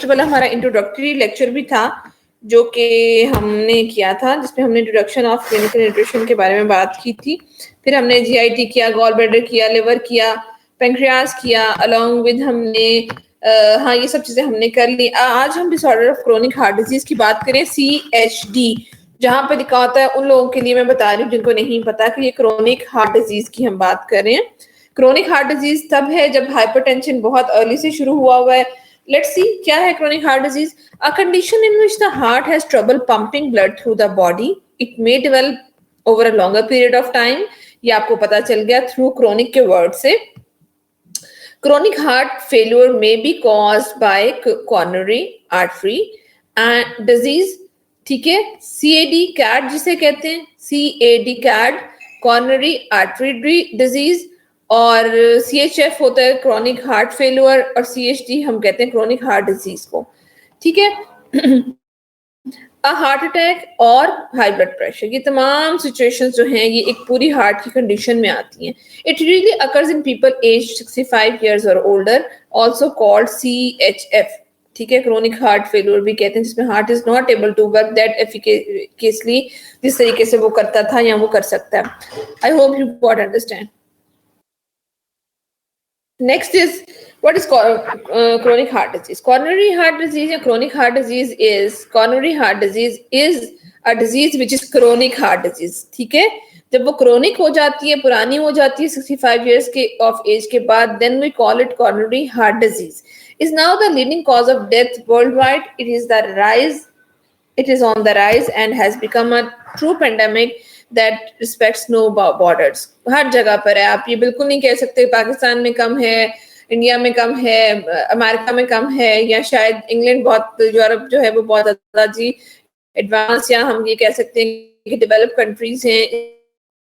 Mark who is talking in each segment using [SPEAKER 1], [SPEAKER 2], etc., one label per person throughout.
[SPEAKER 1] First वाला हमारा introductory lecture भी था जो कि हमने किया था, जिसमें हमने इंट्रोडक्शन ऑफ क्लिनिकल न्यूट्रिशन के बारे में बात की थी। फिर हमने जीआईटी किया, गॉल ब्लैडर किया, लिवर किया, पेंक्रियास किया, अलोंग विद हमने हाँ ये सब चीजें हमने कर ली। आज हम disorder of chronic heart disease की बात करें, CHD, जहां पे लिखा होता है, उन लोगों के लिए मैं बता रही हूँ जिनको नहीं पता कि ये क्रोनिक हार्ट डिजीज की हम बात कर रहे हैं। क्रोनिक हार्ट डिजीज तब है जब हाइपरटेंशन बहुत अर्ली से शुरू हुआ है। लेट्स सी क्या है chronic heart disease. A condition in which the heart has trouble pumping blood through the body. It may develop over a longer period of time. ये आपको पता चल गया थ्रू क्रोनिक के वर्ड से। Chronic heart failure may be caused by coronary artery and disease, ठीक है, CAD CAD जिसे कहते हैं, CAD CAD coronary artery disease, और CHF होता है chronic heart failure, और CHD हम कहते हैं chronic heart disease को, ठीक है। हार्ट अटैक और हाई ब्लड प्रेशर, ये तमाम सिचुएशंस जो हैं ये एक पूरी हार्ट की कंडीशन में आती हैं। It really occurs in people age 65 years और ओल्डर, आल्सो कॉल्ड CHF, ठीक है, क्रोनिक हार्ट फेलियर भी कहते हैं, जिसमें heart is not able to work that efficaciously, जिस तरीके से वो करता था या वो कर सकता है। I hope you got understand. Next is what is chronic heart disease. Coronary heart disease या chronic heart disease is a disease which is chronic heart disease, ठीक है। जब वो chronic हो जाती है, पुरानी हो जाती है 65 years के of age के बाद, then we call it coronary heart disease. Is now the leading cause of death worldwide. It is on the rise and has become a true pandemic that respects no borders. हर जगह पर है। आप ये बिल्कुल नहीं कह सकते पाकिस्तान में कम है, इंडिया में कम है, अमेरिका में कम है, या शायद इंग्लैंड बहुत, यूरोप जो है वो बहुत ज्यादा जी एडवांस, या हम ये कह सकते हैं कि डेवलप कंट्रीज हैं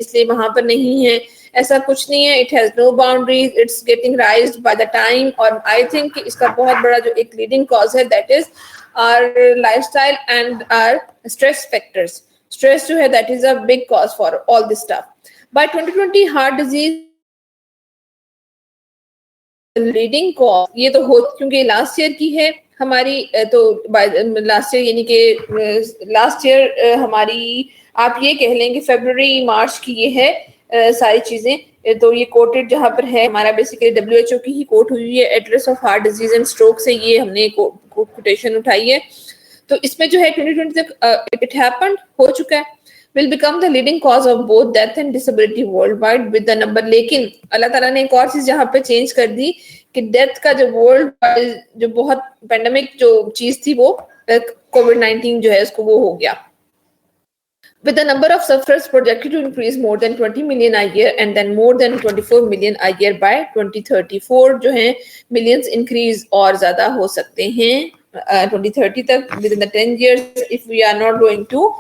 [SPEAKER 1] इसलिए वहां पर नहीं है। ऐसा कुछ नहीं है। It has no boundaries, it's getting raised by the time. और आई थिंक कि इसका बहुत बड़ा जो एक लीडिंग कॉज है that is our lifestyle and our stress factors. Stress जो है that is a big cause for all this stuff. By 2020 heart disease leading cause, ये तो हो क्योंकि लास्ट ईयर की है हमारी, तो लास्ट ईयर यानी कि लास्ट ईयर हमारी आप ये कह लें कि फरवरी मार्च की ये है सारी चीजें। तो ये कोटेड जहां पर है हमारा बेसिकली WHO की ही कोट हुई है, address of heart disease and stroke से ये हमने कोटेशन उठाई है। तो इसमें जो है 2020 तक इट हैपेंड, हो चुका है, will become the leading cause of both death and disability worldwide with the number। लेकिन अल्लाह ताला ने एक और चीज यहाँ पे चेंज कर दी कि डेथ का जो वर्ल्ड जो बहुत पेंडेमिक जो चीज थी वो COVID-19 जो है उसको वो हो गया। With the number of sufferers projected to increase more than 20 million a year and then more than 24 million a year by 2034, जो है millions increase और ज्यादा हो सकते हैं 2030 तक, within the 10 years, if we are not going to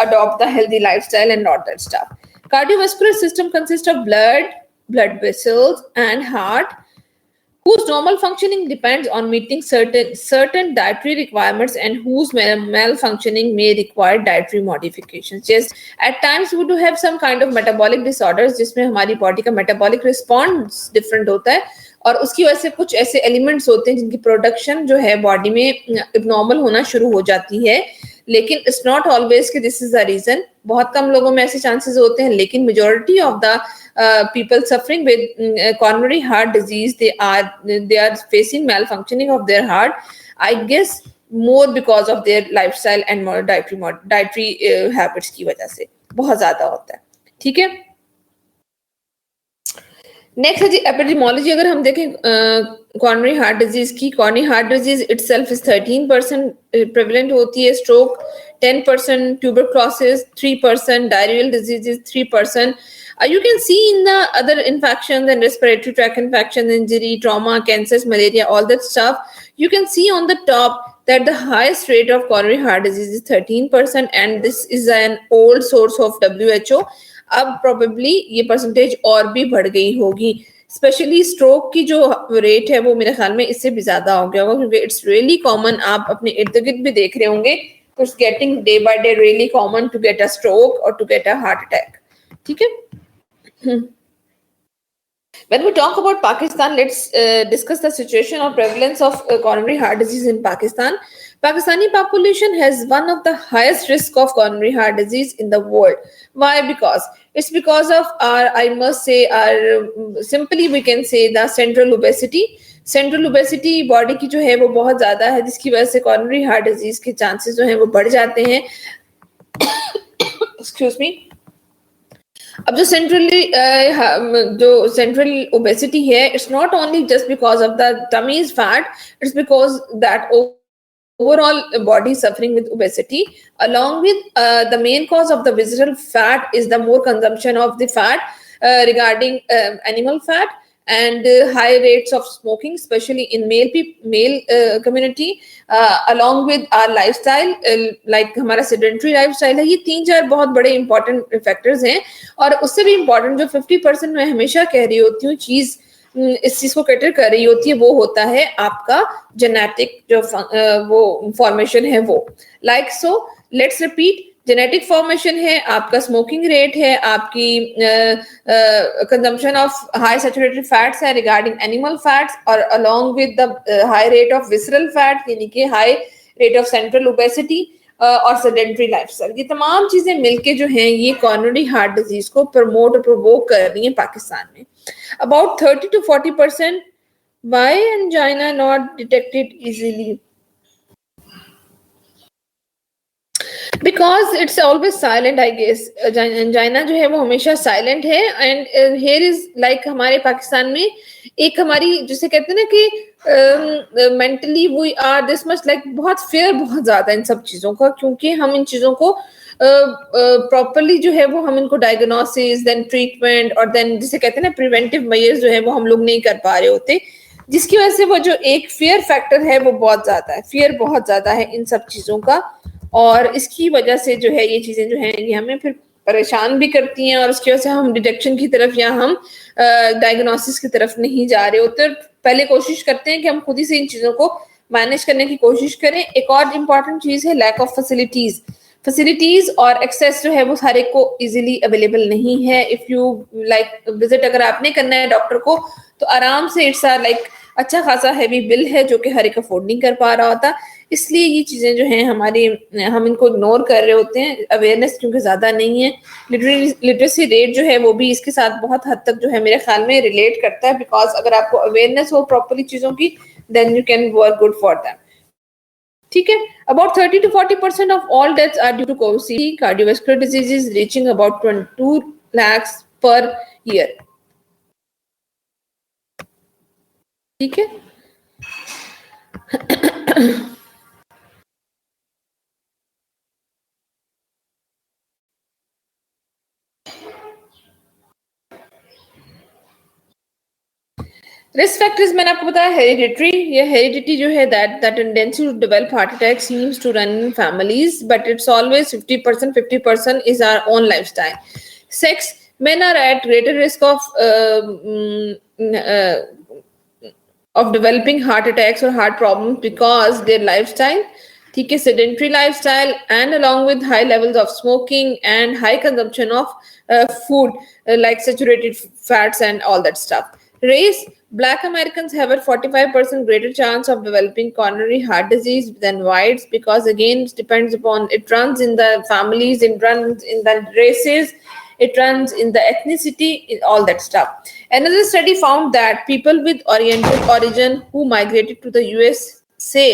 [SPEAKER 1] adopt the healthy lifestyle and not that stuff. Cardiovascular system consists of blood vessels and heart, whose normal functioning depends on meeting certain dietary requirements and whose malfunctioning may require dietary modifications. Yes, at times we do have some kind of metabolic disorders जिसमें हमारी body का metabolic response different होता है, और उसकी वजह से कुछ ऐसे एलिमेंट्स होते हैं जिनकी प्रोडक्शन जो है बॉडी में इब्नॉर्मल होना शुरू हो जाती है। लेकिन इट्स नॉट ऑलवेज कि दिस इज द रीजन। बहुत कम लोगों में ऐसे चांसेस होते हैं, लेकिन majority of the people suffering with coronary heart disease, they are facing malfunctioning of their heart, I guess more because of their lifestyle and more dietary habits की वजह से बहुत ज्यादा होता है, ठीक है। नेक्स्ट है जी एपिडेमियोलॉजी। अगर हम देखें कॉर्नरी हार्ट डिजीज की, coronary heart disease itself is 13% prevalent होती है, stroke 10%, tuberculosis 3%, diarrhoeal diseases 3%. You can see in the other infections and respiratory tract infections, injury, trauma, cancers, malaria, all that stuff. You can see on the top that the highest rate of coronary heart disease is 13%, and this is an old source of WHO. अब probably ये percentage और भी बढ़ गई होगी, specially stroke की जो rate है वो मेरे ख्याल में इससे भी ज्यादा हो गया होगा, क्योंकि इट्स रियली कॉमन। आप अपने इर्द गिर्द भी देख रहे होंगे, it's getting day by day really common to get a stroke or to get a heart attack, ठीक है। When we talk about Pakistan, let's discuss the situation or prevalence of coronary heart disease in Pakistan. Pakistani population has one of the highest risk of coronary heart disease in the world. Why? Because of our, I must say, our simply we can say the central obesity. Central obesity body की जो है वो बहुत ज्यादा है, जिसकी वजह से कॉर्नरी हार्ट डिजीज के चांसेस जो है वो बढ़ जाते हैं. Excuse me. अब जो सेंट्रल ओबेसिटी है, it's not only just because of the tummy is fat, it's because that overall body suffering with obesity. Along with the main cause of the visceral fat is the more consumption of the fat regarding animal fat and high rates of smoking, especially in male community, along with our lifestyle, like हमारा sedentary lifestyle है. ये 3-4 बहुत बड़े important factors हैं. और उससे भी important जो 50% मैं हमेशा कह रही होती हूँ चीज इस चीज को कैटर कर रही होती है, वो होता है आपका जेनेटिक जो वो फॉर्मेशन है वो. Like so let's repeat, genetic formation है, आपका स्मोकिंग रेट है, आपकी consumption of high saturated fats है रिगार्डिंग एनिमल फैट्स, और along with the high rate of visceral fat यानी कि high rate of central obesity और सेडेंटरी लाइफस्टाइल. ये तमाम चीजें मिलके जो हैं ये कॉर्नरी हार्ट डिजीज को प्रमोट और प्रोवोक कर रही हैं पाकिस्तान में. About 30 to 40%. Why angina not detected easily? Because it's always silent, I guess. angina जो है वो हमेशा silent है. And here is like हमारे पाकिस्तान में एक हमारी जिसे कहते हैं ना कि mentally we are this much like बहुत fear बहुत ज्यादा इन सब चीजों का, क्योंकि हम इन चीजों को प्रॉपरली जो है वो हम इनको डायग्नोसिस देन ट्रीटमेंट और देन जिसे कहते हैं ना प्रिवेंटिव मेजर्स जो है वो हम लोग नहीं कर पा रहे होते, जिसकी वजह से वो जो एक फियर फैक्टर है वो बहुत ज्यादा है. फियर बहुत ज्यादा है इन सब चीजों का, और इसकी वजह से जो है ये चीजें जो है ये हमें फिर परेशान भी करती हैं, और उसकी वजह से हम डिटेक्शन की तरफ या हम डायग्नोसिस की तरफ नहीं जा रहे होते. पहले कोशिश करते हैं कि हम खुद ही से इन चीजों को मैनेज करने की कोशिश करें. एक और इम्पॉर्टेंट चीज है लैक ऑफ फैसिलिटीज और एक्सेस जो है वो सारे को इजीली अवेलेबल नहीं है. इफ यू लाइक विजिट अगर आपने करना है डॉक्टर को तो आराम से इट्स लाइक अच्छा खासा हैवी बिल है जो कि हर एक अफोर्ड नहीं कर पा रहा होता. इसलिए ये चीजें जो हैं हमारी हम इनको इग्नोर कर रहे होते हैं. अवेयरनेस क्योंकि ज्यादा नहीं है, लिटरेसी रेट जो है वो भी इसके साथ बहुत हद तक जो है मेरे ख्याल में रिलेट करता है. बिकॉज अगर आपको अवेयरनेस हो प्रॉपरली चीजों की then you can work good for them. ठीक है. About 30 to 40% of all deaths are due to COPD, cardiovascular diseases, reaching about 22 lakhs per year. ठीक है. रिस्क फैक्टर्स मैंने आपको बताया हेरिडिटरी. ये हेरिडिटी जो है that tendency to develop heart attack seems to run in families, but it's always 50% is our own lifestyle. Sex, men are at greater risk of developing heart attacks or heart problems because their lifestyle, ठीक है, sedentary lifestyle, and along with high levels of smoking and high consumption of food like saturated fats and all that stuff. Race, Black Americans have a 45% greater chance of developing coronary heart disease than whites, because again it depends upon, it runs in the families, it runs in the races, it runs in the ethnicity, all that stuff. Another study found that people with Oriental origin who migrated to the USA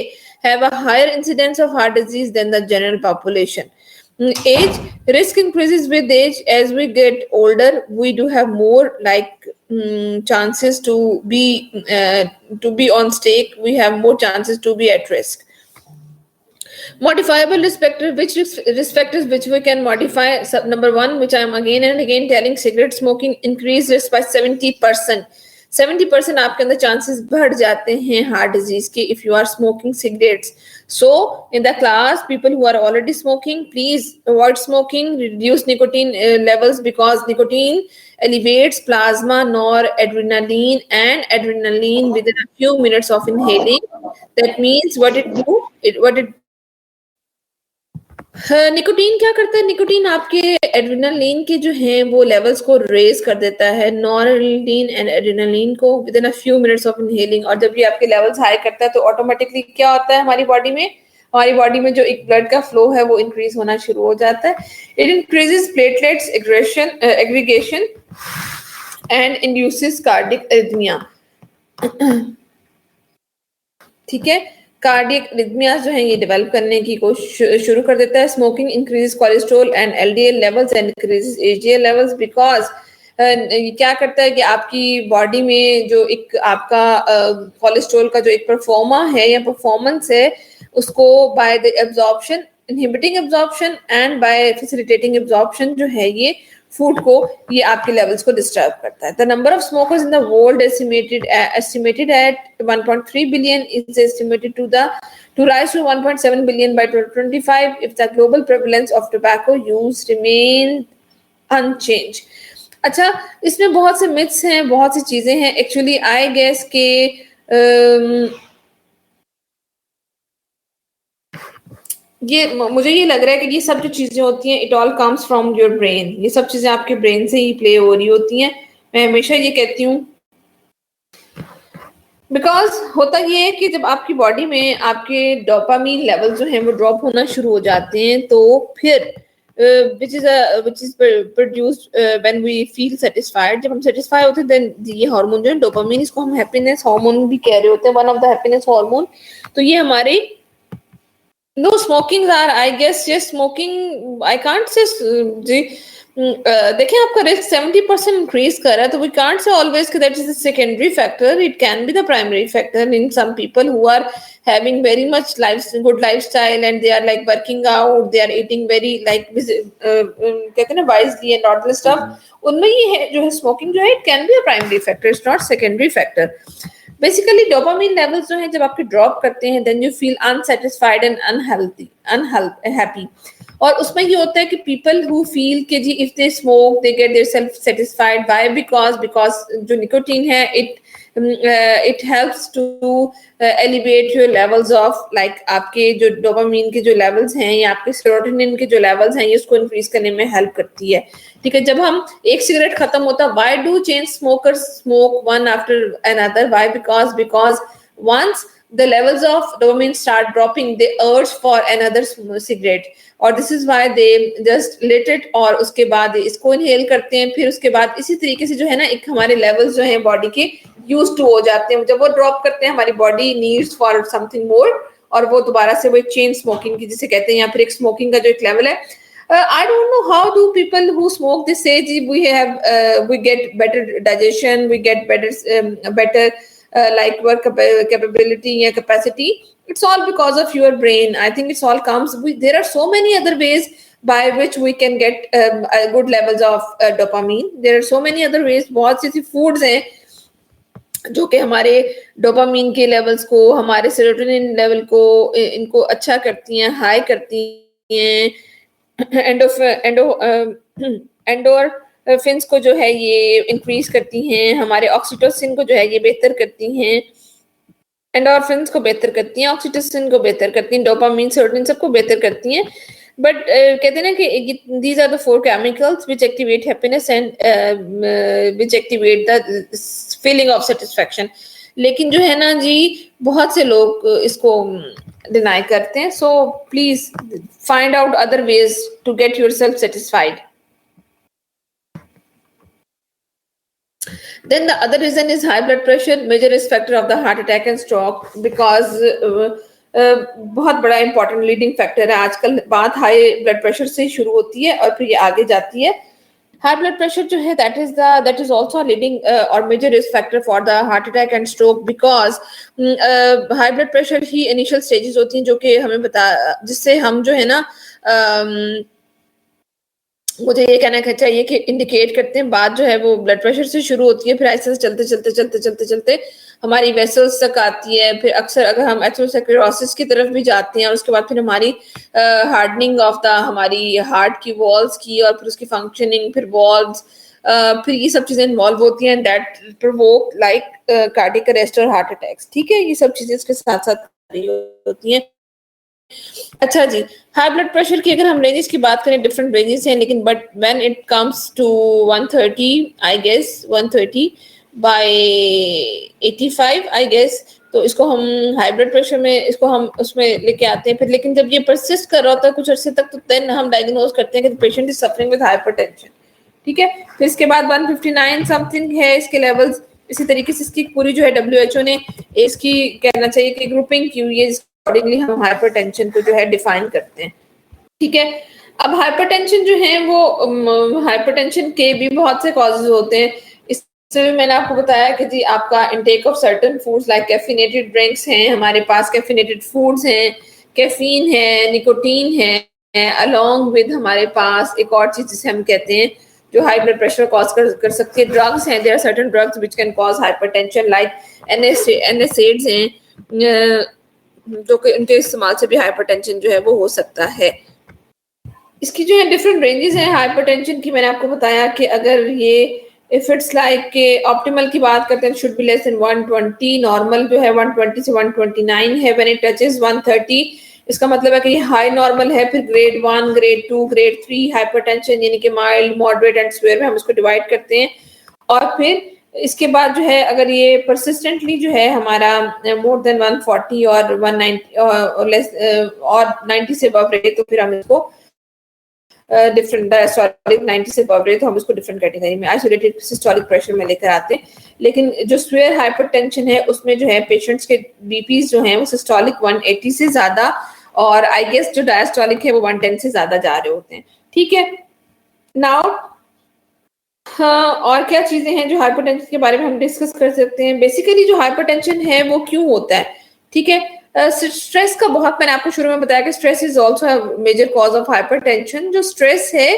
[SPEAKER 1] have a higher incidence of heart disease than the general population. Age, risk increases with age. As we get older, we do have more chances to be on stake. We have more chances to be at risk. Modifiable risk factors, which risk factors which we can modify? Number one, which I am again and again telling, cigarette smoking increase risk by 70%. 70% आपके अंदर chances बढ़ जाते हैं heart disease के if you are smoking cigarettes. So in the class, people who are already smoking, please avoid smoking, reduce nicotine levels, because nicotine elevates plasma noradrenaline and adrenaline within a few minutes of inhaling. That means what it nicotine क्या करता है? Nicotine आपके adrenaline के जो हैं वो levels को raise कर देता है, नॉरएड्रेनालिन एंड एड्रेनालिन को with in a few minutes of inhaling. और जब ये आपके लेवल्स हाई करता है तो ऑटोमेटिकली क्या होता है हमारी बॉडी में जो एक ब्लड का फ्लो है वो इंक्रीज होना शुरू हो जाता है। It increases platelets aggregation and induces cardiac arrhythmia. ठीक है, कार्डियक रिदमियाज जो है ये डेवलप करने की कोशिश शुरू कर देता है। Smoking increase cholesterol and LDL levels and increase HDL levels because ये क्या करता है कि आपकी बॉडी में जो एक आपका कोलेस्ट्रॉल का जो एक परफॉर्मा है या परफॉर्मेंस है उसको by the absorption, inhibiting absorption and by facilitating absorption जो है ये फूड को, ये आपके लेवल्स को डिस्टर्ब करता है। The number of smokers in the world estimated at 1.3 billion is estimated to rise to 1.7 billion by 2025 if the global prevalence of tobacco use remain unchanged। अच्छा, इसमें बहुत से मिथ्स हैं, बहुत सी चीजें हैं। एक्चुअली आई गेस के मुझे ये लग रहा है कि ये सब जो चीजें होती हैं it all comes from your brain. ये सब चीजें आपके ब्रेन से ही प्ले हो रही होती हैं। मैं हमेशा ये कहती हूँ बिकॉज होता ये है कि जब आपकी बॉडी में आपके डोपामीन लेवल जो है वो ड्रॉप होना शुरू हो जाते हैं तो फिर which is produced when we feel satisfied. जब हम सेटिस्फाई होते हैं देन ये हार्मोन जो है डोपामीन, इसको हम हैप्पीनेस हार्मोन भी कह रहे होते हैं, one of the happiness hormone. तो ये हमारे No, smoking are, I guess, yes, smoking, I can't say, जी, देखें आपका रिस्क 70% इंक्रीज कर रहा है तो वी कांट से ऑलवेज कि that is the secondary factor, it can be the primary factor in some people who are having very much good lifestyle and they are like working out, they are eating very like कहते हैं ना wisely and all this stuff, उनमें ये है जो है smoking जो है it can be a primary factor, it's not secondary factor। Basically dopamine levels जो है जब आपके ड्रॉप करते हैं then you feel unsatisfied and unhappy. और उसमें ये होता है कि पीपल हु फील कि जी if they smoke they get their self satisfied by because जो निकोटीन है it helps to elevate your levels of like आपके जो डोपामिन के जो लेवल्स हैं या आपके सेरोटोनिन के जो लेवल्स हैं ये उसको इंक्रीज करने में हेल्प करती है। ठीक है, जब हम एक सिगरेट खत्म होता है, why do chain smokers smoke one after another? Why? Because once the levels of dopamine start dropping they urge for another cigarette और this is why they just lit it और उसके बाद इसको इनहेल करते हैं। फिर उसके बाद इसी तरीके से जो है ना एक हमारे लेवल्स जो हैं बॉडी के यूज टू हो जाते हैं। जब वो ड्रॉप करते हैं हमारी body needs for something more और वो दोबारा से वो एक चेन स्मोकिंग की जिसे कहते हैं या फिर एक स्मोकिंग का जो एक लेवल है। I don't know how do people who smoke they say we get better digestion, we get better like work capability या capacity. It's all because of your brain. I think it's all comes there are so many other ways by which we can get good levels of dopamine. There are so many other ways, बहुत सी foods हैं जो कि हमारे dopamine के levels को, हमारे serotonin level को इनको अच्छा करती हैं, हाई करती हैं। एंडोरफिन्स को जो है ये इंक्रीज करती हैं, हमारे ऑक्सीटोसिन को जो है ये बेहतर करती हैं, एंडोरफिन्स को बेहतर करती हैं, ऑक्सीटोसिन को बेहतर करती हैं, डोपामीन सेरोटोनिन सबको बेहतर करती हैं। बट कहते हैं ना कि these are the 4 chemicals which activate happiness and which activate the feeling of satisfaction. लेकिन जो है ना जी बहुत से लोग इसको डिनाई करते हैं। So please find out other ways to get yourself satisfied. Then the other reason is high blood pressure, major risk factor of the heart attack and stroke because बहुत बड़ा इंपॉर्टेंट लीडिंग फैक्टर है। आजकल बात high blood pressure से शुरू होती है और फिर ये आगे जाती है। हाई ब्लड प्रेशर जो है that is also a leading or major risk factor for the heart attack and stroke because high blood pressure he initial stages होती हैं जो कि हमें जिससे हम जो है ना मुझे ये कहना चाहिए कि इंडिकेट करते हैं बात जो है वो ब्लड प्रेशर से शुरू होती है, फिर ऐसे चलते हमारी वेसल्स तक आती है। फिर अक्सर अगर हम एथेरोस्क्लेरोसिस की तरफ भी जाते हैं और उसके बाद फिर हमारी हार्डनिंग ऑफ द हमारी हार्ट की वॉल्स की और फिर उसकी फंक्शनिंग, फिर वॉल्व्स, फिर ये सब चीजें इन्वॉल्व होती हैं that provoke like cardiac arrest और हार्ट अटैक्स। ठीक है, ये सब चीजें इसके साथ साथ होती हैं। अच्छा जी, हाई ब्लड प्रेशर की अगर हम रेंजेस की बात करें, डिफरेंट रेंजेस हैं, लेकिन but when it comes to 130, I guess 130 by 85, I guess, तो इसको हम हाई ब्लड प्रेशर में इसको हम उसमें लेके आते हैं फिर। लेकिन जब ये परसिस्ट कर रहा होता है कुछ अरसे तक, तो देन हम डायग्नोज करते हैं कि patient is suffering with hypertension. ठीक है, फिर इसके बाद 159 समथिंग है इसके लेवल्स। इसी तरीके से इसकी पूरी जो है डब्ल्यूएचओ ने इसकी कहना चाहिए कि ग्रुपिंग की हुई है, अकॉर्डिंगली हम हाइपरटेंशन को जो है डिफाइन करते हैं। ठीक है, अब हाइपरटेंशन जो है वो हाइपरटेंशन के भी बहुत से कॉजेज होते हैं। इससे भी मैंने आपको बताया कि जी आपका intake of certain foods like caffeinated drinks हैं, हमारे पास कैफिनेटेड फूड्स हैं, कैफीन है, निकोटीन है, अलोंग विद हमारे पास एक और चीज जिसे हम कहते हैं जो हाई ब्लड प्रेशर कॉज कर सकती है, ड्रग्स हैं। There are certain drugs which can cause hypertension like NSAIDs हैं, जो कि उनके इस्तेमाल से भी हाइपरटेंशन जो है वो हो सकता है। इसकी जो है डिफरेंट रेंजेस हैं हाइपरटेंशन की। मैंने आपको बताया कि अगर ये इफ इट्स लाइक के ऑप्टिमल की बात करते हैं should be less than 120, normal जो है 120 से 129 है। व्हेन इट टचेस 130 इसका मतलब है कि ये हाई नॉर्मल है। फिर ग्रेड 1, ग्रेड 2, ग्रेड 3 हाइपरटेंशन यानी कि माइल्ड, मॉडरेट एंड सीवियर में हम इसको डिवाइड करते हैं। और फिर इसके बाद जो है अगर ये परसिस्टेंटली जो है हमारा मोर देन 140 और 190 और लेस और 90 से अबव रहे, तो फिर हम इसको डिफरेंट डायस्टोलिक 90 से अबव रहे तो हम इसको डिफरेंट कैटेगरी में आइसोलेटेड सिस्टोलिक प्रेशर में लेकर आते हैं। लेकिन जो सीवियर हाइपरटेंशन है उसमें जो है पेशेंट्स के बीपी जो है वो सिस्टोलिक 180 से ज्यादा और आई गेस जो डायस्टोलिक है वो 110 से ज्यादा जा रहे होते हैं। ठीक है, नाउ हाँ, और क्या चीजें हैं जो हाइपरटेंशन के बारे में हम डिस्कस कर सकते हैं। बेसिकली जो हाइपरटेंशन है वो क्यों होता है, ठीक है, स्ट्रेस का बहुत, मैंने आपको शुरू में बताया कि stress is also major cause of hypertension. जो स्ट्रेस है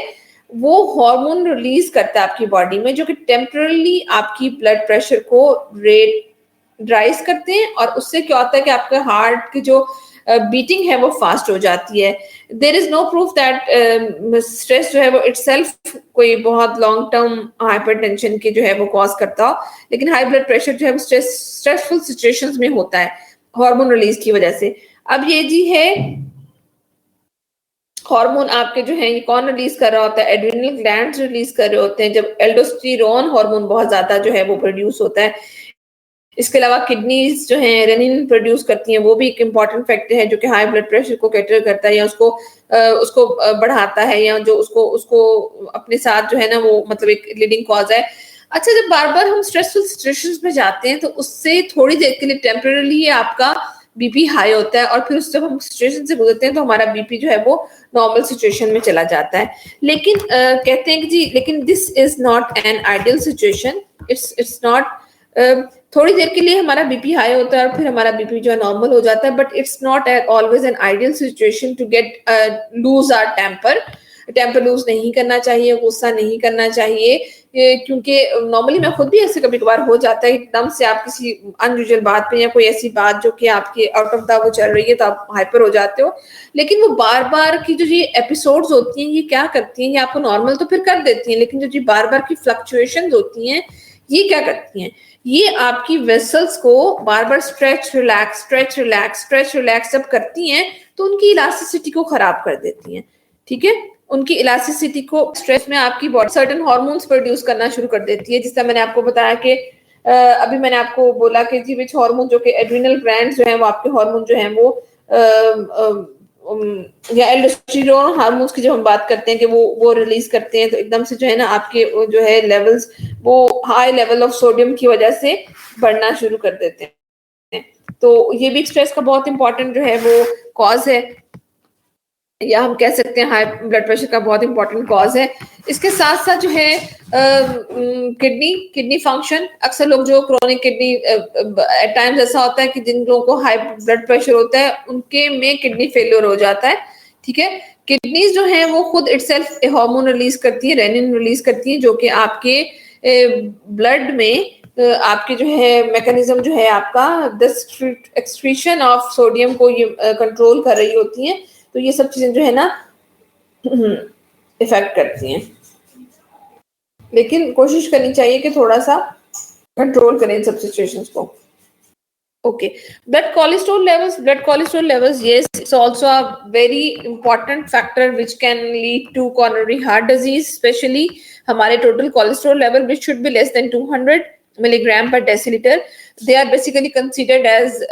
[SPEAKER 1] वो हार्मोन रिलीज करता है आपकी बॉडी में जो कि टेम्परली आपकी ब्लड प्रेशर को रेट राइज करते हैं और उससे क्या होता है कि आपका हार्ट की जो बीटिंग है वो फास्ट हो जाती है। There is no proof that stress जो है वो इटसेल्फ कोई बहुत लॉन्ग टर्म हाइपरटेंशन के जो है वो कॉज करता हो, लेकिन हाई ब्लड प्रेशर जो है स्ट्रेसफुल सिचुएशंस में होता है हार्मोन रिलीज की वजह से। अब ये जी है हार्मोन आपके जो है ये कौन रिलीज कर रहा होता है, एड्रिनल ग्लैंड्स रिलीज कर रहे होते हैं जब एल्डोस्टेरोन हार्मोन बहुत ज्यादा जो है वो प्रोड्यूस होता है। इसके अलावा किडनीज जो है रेनिन प्रोड्यूस करती हैं, वो भी एक इम्पॉर्टेंट फैक्टर है जो कि हाई ब्लड प्रेशर को कैटर करता है या उसको बढ़ाता है या जो उसको उसको अपने साथ जो है ना वो मतलब एक लीडिंग कॉज है। अच्छा, जब बार बार हम स्ट्रेसफुल सिचुएशंस में जाते हैं तो उससे थोड़ी देर के लिए टेम्पररी आपका बीपी हाई होता है और फिर उससे हम सिचुएशन से गुजरते हैं तो हमारा बीपी जो है वो नॉर्मल सिचुएशन में चला जाता है। लेकिन कहते हैं कि जी लेकिन this is not an ideal situation, it's not थोड़ी देर के लिए हमारा बीपी हाई होता है और फिर हमारा बीपी जो है नॉर्मल हो जाता है, but it's not always an ideal situation to get lose our temper lose नहीं करना चाहिए, गुस्सा नहीं करना चाहिए, क्योंकि नॉर्मली मैं खुद भी ऐसे कभी कभार हो जाता है एकदम से आप किसी अनयूजुअल बात पे या कोई ऐसी बात जो कि आपके आउट ऑफ द वो चल रही है तो आप हाइपर हो जाते हो। लेकिन वो बार बार की जो ये एपिसोड्स होती हैं ये क्या करती हैं, ये आपको नॉर्मल तो फिर कर देती हैं, लेकिन जो जी बार बार की फ्लक्चुएशन होती हैं ये क्या करती हैं, ये आपकी वेसल्स को बार बार स्ट्रेच रिलैक्स जब करती हैं तो उनकी इलास्टिसिटी को खराब कर देती हैं। ठीक है, उनकी इलास्टिसिटी को स्ट्रेस में आपकी बॉडी सर्टेन हार्मोन्स प्रोड्यूस करना शुरू कर देती है, जिससे मैंने आपको बताया कि अभी मैंने आपको बोला कि जी विच हार्मोन जो कि एड्रिनल ग्लैंड्स जो है वो आपके हार्मोन जो है वो या एल्डोस्टेरोन हार्मोन्स की जब हम बात करते हैं कि वो रिलीज करते हैं तो एकदम से जो है ना आपके जो है लेवल्स वो हाई लेवल ऑफ सोडियम की वजह से बढ़ना शुरू कर देते हैं। तो ये भी स्ट्रेस का बहुत इंपॉर्टेंट जो है वो कॉज है, या हम कह सकते हैं हाई ब्लड प्रेशर का बहुत इंपॉर्टेंट कॉज है। इसके साथ साथ जो है किडनी फंक्शन, अक्सर लोग जो क्रोनिक किडनी एट टाइम्स ऐसा होता है कि जिन लोगों को हाई ब्लड प्रेशर होता है उनके में किडनी फेलियर हो जाता है। ठीक है, किडनीज जो है वो खुद इटसेल्फ हार्मोन रिलीज करती है, रेनिन रिलीज करती है जो कि आपके ब्लड में आपके जो है मैकेनिज्म जो है आपका एक्सक्रीशन ऑफ सोडियम को ये कंट्रोल कर रही होती है। तो ये सब चीजें जो है ना इफेक्ट करती हैं, लेकिन कोशिश करनी चाहिए कि थोड़ा सा कंट्रोल करें इन सब सिचुएशंस को। Okay, blood cholesterol levels, yes, it's also a very important factor which can lead to coronary heart disease, especially हमारे total cholesterol level which should be less than 200 milligram per deciliter. They are basically considered as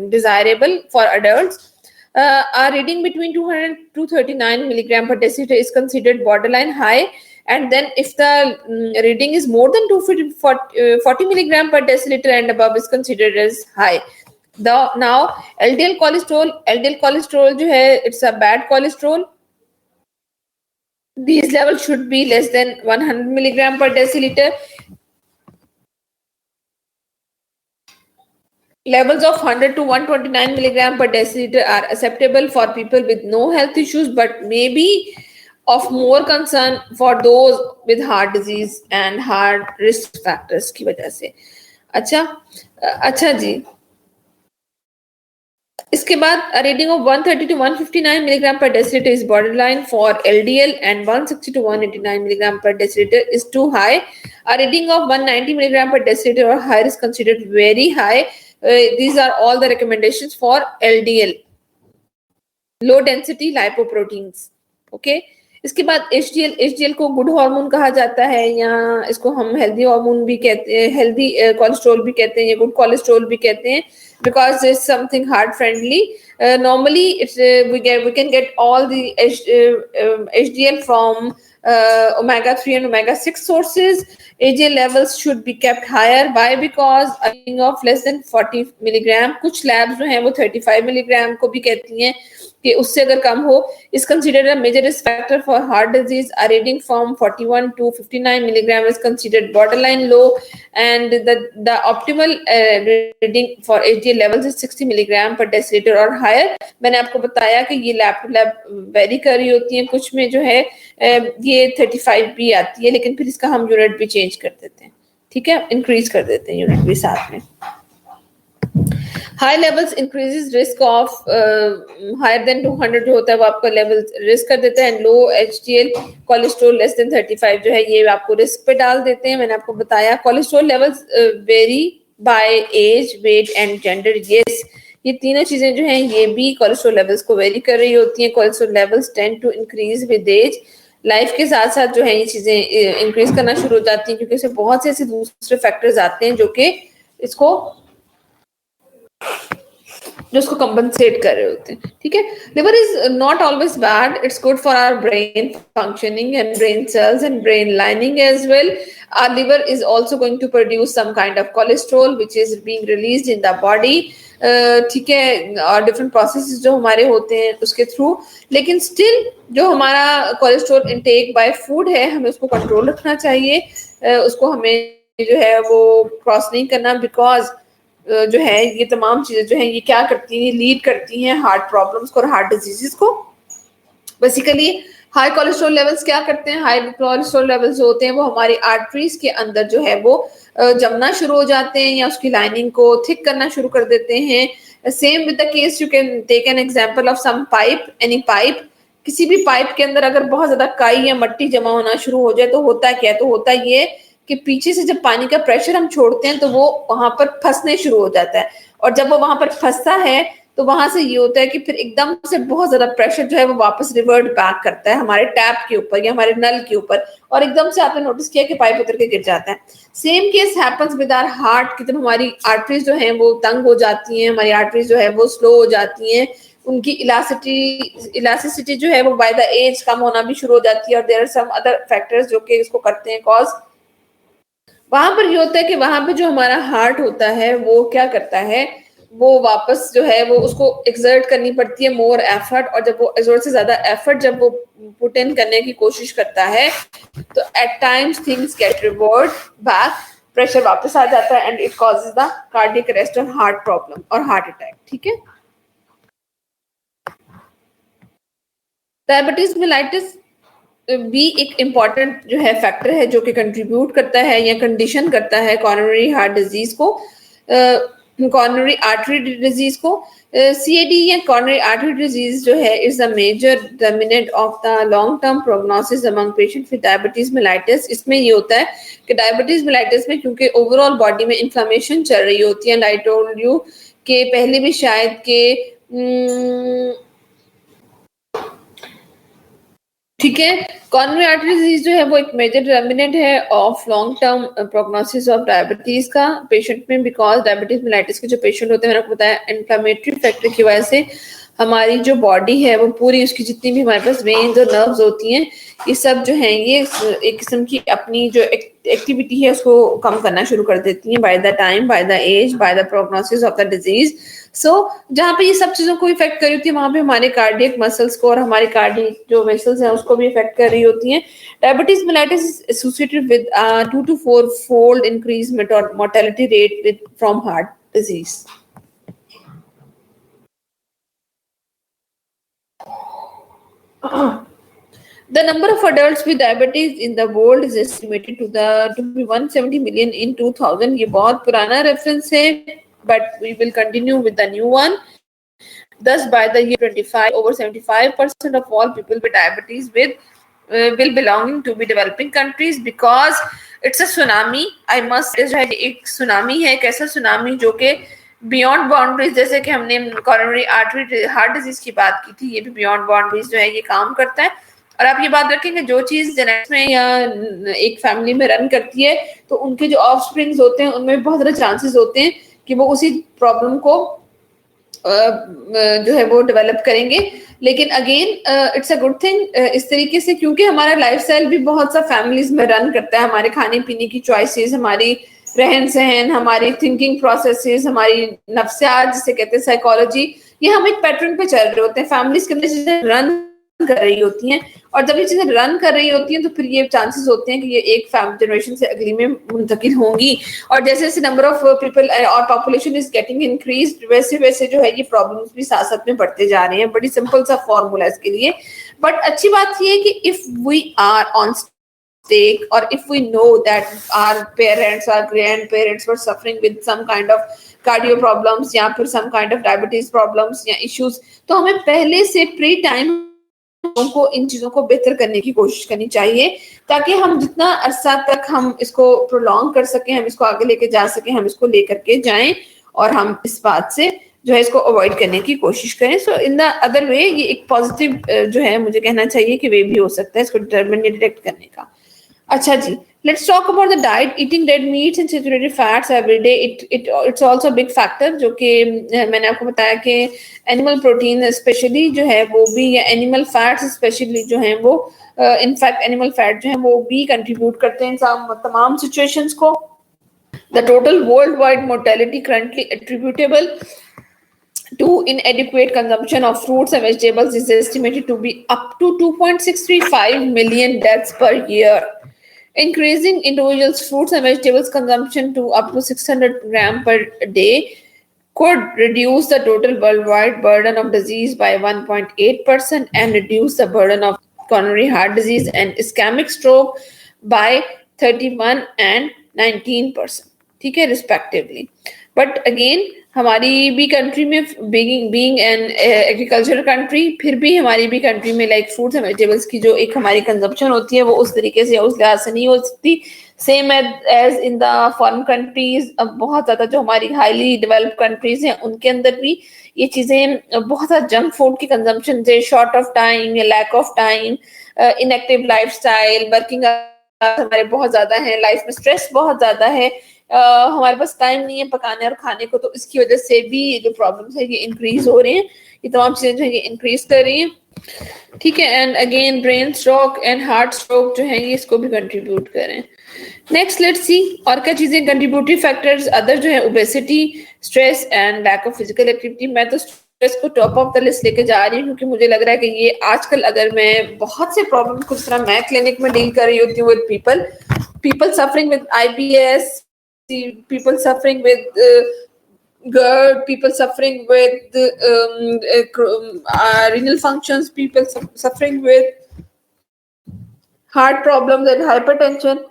[SPEAKER 1] desirable for adults. A reading between 200 to 239 milligram per deciliter is considered borderline high, and then if the reading is more than 240 milligram per deciliter and above is considered as high. The now LDL cholesterol जो है, it's a bad cholesterol. These levels should be less than 100 milligram per deciliter. Levels of 100 to 129 milligram per deciliter are acceptable for people with no health issues, but maybe of more concern for those with heart disease and heart risk factors की वजह से. अच्छा जी, इसके बाद a reading of 130 to 159 milligram per deciliter is borderline for LDL, and 160 to 189 milligram per deciliter is too high. A reading of 190 milligram per deciliter or higher is considered very high. These are all the recommendations for LDL, low density lipoproteins. Okay. इसके बाद HDL को good hormone कहा जाता है, या इसको हम healthy hormone भी कहते हैं, हेल्दी कोलेस्ट्रॉल भी कहते हैं, या गुड कोलेस्ट्रॉल भी कहते हैं, because it's something heart friendly. Normally it's we can get all the HDL from omega 3 and omega 6 sources. HDL levels should be kept higher. Why? Because a reading of less than 40 milligram, कुछ labs जो हैं वो 35 milligram को भी कहती हैं कि उससे अगर कम हो, is considered a major risk factor for heart disease. A reading from 41 to 59 milligram is considered borderline low, and the optimal reading for HDL levels is 60 milligram per deciliter or higher. मैंने आपको बताया कि ये lab two lab very कर रही होती हैं, कुछ में जो है ये 35 भी आती है, लेकिन फिर इसका हम यूनिट भी चेंज कर देते हैं, ठीक है, इंक्रीज कर देते हैं यूनिट भी साथ में. High levels increases risk of higher than 200 जो होता है वो आपका लेवल रिस्क कर देता है, and low HDL cholesterol less than 35 जो है ये आपको रिस्क पे डाल देते हैं. मैंने आपको बताया cholesterol levels vary by age, weight and gender. Yes, ये तीनों चीजें जो हैं ये भी कोलेस्ट्रॉल लेवल्स को वेरी कर रही होती हैं. Cholesterol levels tend to increase with age. Life के साथ साथ जो है ये चीजें इंक्रीज करना शुरू हो जाती हैं, क्योंकि इसमें बहुत से ऐसे दूसरे फैक्टर्स आते हैं जो कि इसको जो उसको कंपनसेट कर रहे होते हैं, ठीक है. Liver is not always bad, it's good for our brain functioning and brain cells and brain lining as well. Our liver is also going to produce some kind of cholesterol which is being released in the body, ठीक है, और different processes जो हमारे होते हैं उसके through. लेकिन still जो हमारा कोलेस्ट्रॉल इनटेक बाय फूड है, हमें उसको कंट्रोल रखना चाहिए, उसको हमें जो है वो क्रॉस नहीं करना, बिकॉज जो है ये तमाम चीजें जो हैं ये क्या करती हैं, लीड करती हैं हार्ट प्रॉब्लम्स को और हार्ट डिजीजेस को. बेसिकली हाई कोलेस्ट्रॉल लेवल्स क्या करते हैं, हाई कोलेस्ट्रॉल लेवल्स जो होते हैं वो हमारी आर्टरीज के अंदर जो है वो जमना शुरू हो जाते हैं या उसकी लाइनिंग को थिक करना शुरू कर देते हैं. Same with the case, you can take an example of some pipe, any pipe. किसी भी पाइप के अंदर अगर बहुत ज्यादा काई या मट्टी जमा होना शुरू हो जाए तो होता क्या, तो होता ये कि पीछे से जब पानी का प्रेशर हम छोड़ते हैं तो वो वहां पर फंसने शुरू हो जाता है, और जब वो वहां पर फंसता है तो वहां से ये होता है कि फिर एकदम से बहुत ज्यादा प्रेशर जो है वो वापस रिवर्ट बैक करता है हमारे टैप के ऊपर या हमारे नल के ऊपर, और एकदम से आपने नोटिस किया कि पाइप उतर के गिर जाता है. Same case happens with our heart कि जब हमारी आर्टरीज जो है वो तंग हो जाती हैं, हमारी आर्टरीज जो है वो स्लो हो जाती हैं, उनकी इलास्टिसिटी जो है वो बाय द एज कम होना भी शुरू हो जाती है, और there are some other factors जो कि इसको करते हैं कॉज. वहां पर ये होता है कि वहां पे जो हमारा हार्ट होता है वो क्या करता है, वो वापस जो है वो उसको एक्सर्ट करनी पड़ती है मोर एफर्ट, और जब वो एक्सर्ट से ज्यादा एफर्ट जब वो पुट इन करने की कोशिश करता है तो at times things get revert back, pressure वापस आ जाता है and it causes the cardiac arrest और हार्ट प्रॉब्लम और हार्ट अटैक. ठीक है. डायबिटीज मेलाइटिस भी एक इम्पॉर्टेंट जो है फैक्टर है जो कि कंट्रीब्यूट करता है या कंडीशन करता है कॉरोनरी हार्ट डिजीज को. कॉर्नरी आर्टरी डिजीज को। CAD या कॉर्नरी आर्टरी डिजीज जो है is the major dominant of the long term prognosis among patient with diabetes mellitus. इसमें ये होता है कि डायबिटीज मेलाइटिस में क्योंकि ओवरऑल बॉडी में इन्फ्लेमेशन चल रही होती है, एंड आई टोल्ड यू कि पहले भी शायद के ठीक है, कॉर्नरी आर्टरी डिजीज जो है वो एक मेजर डिटर्मिनेंट है of long term prognosis of diabetes का पेशेंट में, बिकॉज डायबिटीज मेलाइटिस के जो पेशेंट होते हैं, मैंने आपको बताया इन्फ्लेमेटरी फैक्टर की वजह से हमारी जो बॉडी है वो पूरी उसकी जितनी भी हमारे पास वेन्स और नर्व्स होती हैं, ये सब जो है ये एक किस्म की अपनी जो एक्टिविटी है उसको कम करना शुरू कर देती हैं by the time, by the age, by the prognosis of the disease. So जहाँ पे ये सब चीजों को इफेक्ट कर रही होती है वहां पे हमारे कार्डियक मसल्स को और हमारे कार्डियक जो वेसल्स हैं उसको भी इफेक्ट कर रही होती हैं। Diabetes mellitus associated with 2 to 4 fold increase mortality rate from heart disease. The number of adults with diabetes in the world is estimated to be 170 million in 2000. ये बहुत पुराना reference है, but we will continue with the new one. Thus, by the year 25, over 75% of all people with diabetes will belonging to be developing countries, because it's a tsunami. I must say एक tsunami है, एक ऐसा tsunami जो कि beyond boundaries, जैसे कि हमने coronary artery heart disease की बात की थी, ये भी बियॉन्ड बाउंड्रीज जो है ये काम करता है। और आप ये बात रखेंगे जो चीज जेनेटिक्स में या एक फैमिली में रन करती है तो उनके जो ऑफ स्प्रिंग्स होते हैं उनमें बहुत सारे चांसेस होते हैं कि वो उसी प्रॉब्लम को जो है वो डेवलप करेंगे। लेकिन again it's a good thing इस तरीके से, क्योंकि हमारा लाइफस्टाइल भी बहुत सा फैमिलीज में रन करता है, हमारे खाने पीने की चॉइसेस, हमारी रहन सहन, हमारी थिंकिंग प्रोसेसेस, हमारी नफ्सियात जिसे कहते हैं साइकोलॉजी, ये हम एक पैटर्न पे चल रहे होते हैं, फैमिलीज के अंदर चीजें रन कर रही होती हैं, और जब ये चीजें रन कर रही होती हैं तो फिर ये चांसेस होते हैं कि ये एक जनरेशन से अगली में मुंतकिल होंगी। और जैसे जैसे नंबर ऑफ पीपल और पॉपुलेशन इज गेटिंग इंक्रीज, वैसे वैसे जो है ये प्रॉब्लम्स भी साथ साथ में बढ़ते जा रहे हैं। बड़ी सिंपल सा फॉर्मूला इसके लिए, बट अच्छी बात ये है कि if we are on stake, or if we know that our parents, our grandparents were suffering with some kind of cardio problems या फिर some kind of diabetes problems या issues, तो हमें पहले से प्री टाइम को इन चीजों को बेहतर करने की कोशिश करनी चाहिए, ताकि हम जितना अरसा तक हम इसको प्रोलॉन्ग कर सकें, हम इसको आगे लेके जा सकें, हम इसको लेकर के जाएं और हम इस बात से जो है इसको अवॉइड करने की कोशिश करें। सो इन द अदर वे ये एक पॉजिटिव जो है मुझे कहना चाहिए कि वे भी हो सकता है इसको डिटेक्ट करने का। अच्छा जी, let's talk about the diet. Eating red meats and saturated fats every day, it's also a big factor, जो कि मैंने आपको बताया कि एनिमल प्रोटीन स्पेशली जो है वो भी, या एनिमल फैट्स स्पेशली जो है वो इनफैक्ट एनिमल फैट जो है वो भी कंट्रीब्यूट करते हैं तमाम सिचुएशंस को। The total worldwide mortality currently attributable to inadequate consumption of fruits and vegetables is estimated to be up to 2.635 million deaths per year. Increasing individuals' fruits and vegetables consumption to up to 600 grams per day could reduce the total worldwide burden of disease by 1.8% and reduce the burden of coronary heart disease and ischemic stroke by 31 and 19%, ठीक है, respectively. But again, हमारी भी country में being an agriculture country, फिर भी हमारी भी country में लाइक फ्रूट्स एंड वेजिटेबल्स की जो एक हमारी कंजम्पशन होती है वो उस तरीके से उस लिहाज से नहीं हो सकती same as in the foreign countries. अब बहुत ज़्यादा जो हमारी हाईली डेवलप्ड कंट्रीज हैं उनके अंदर भी ये चीज़ें बहुत ज़्यादा जंक फूड की कंजम्पशन से, शॉर्ट ऑफ टाइम या lack of time, inactive lifestyle, working हमारे बहुत ज़्यादा है, लाइफ में स्ट्रेस बहुत ज़्यादा है, हमारे पास टाइम नहीं है पकाने और खाने को, तो इसकी वजह से भी ये जो प्रॉब्लम्स है ये इंक्रीज हो रही हैं, ये तमाम चीजें जो है ये इंक्रीज कर रही हैं, ठीक है। And again brain stroke and heart stroke जो है ये इसको भी कंट्रीब्यूट करें। नेक्स्ट लेट्स सी और क्या चीजें कंट्रीब्यूटरी फैक्टर्स अदर जो है, obesity, stress and lack of physical activity. मैं तो स्ट्रेस को टॉप ऑफ द लिस्ट लेके जा रही हूँ क्योंकि मुझे लग रहा है कि ये आजकल अगर मैं बहुत से प्रॉब्लम कुछ तरह मैं क्लिनिक में डील कर रही होती हूँ with people suffering with IBS, people suffering with GERD, people suffering with renal functions, people suffering with heart problems and hypertension.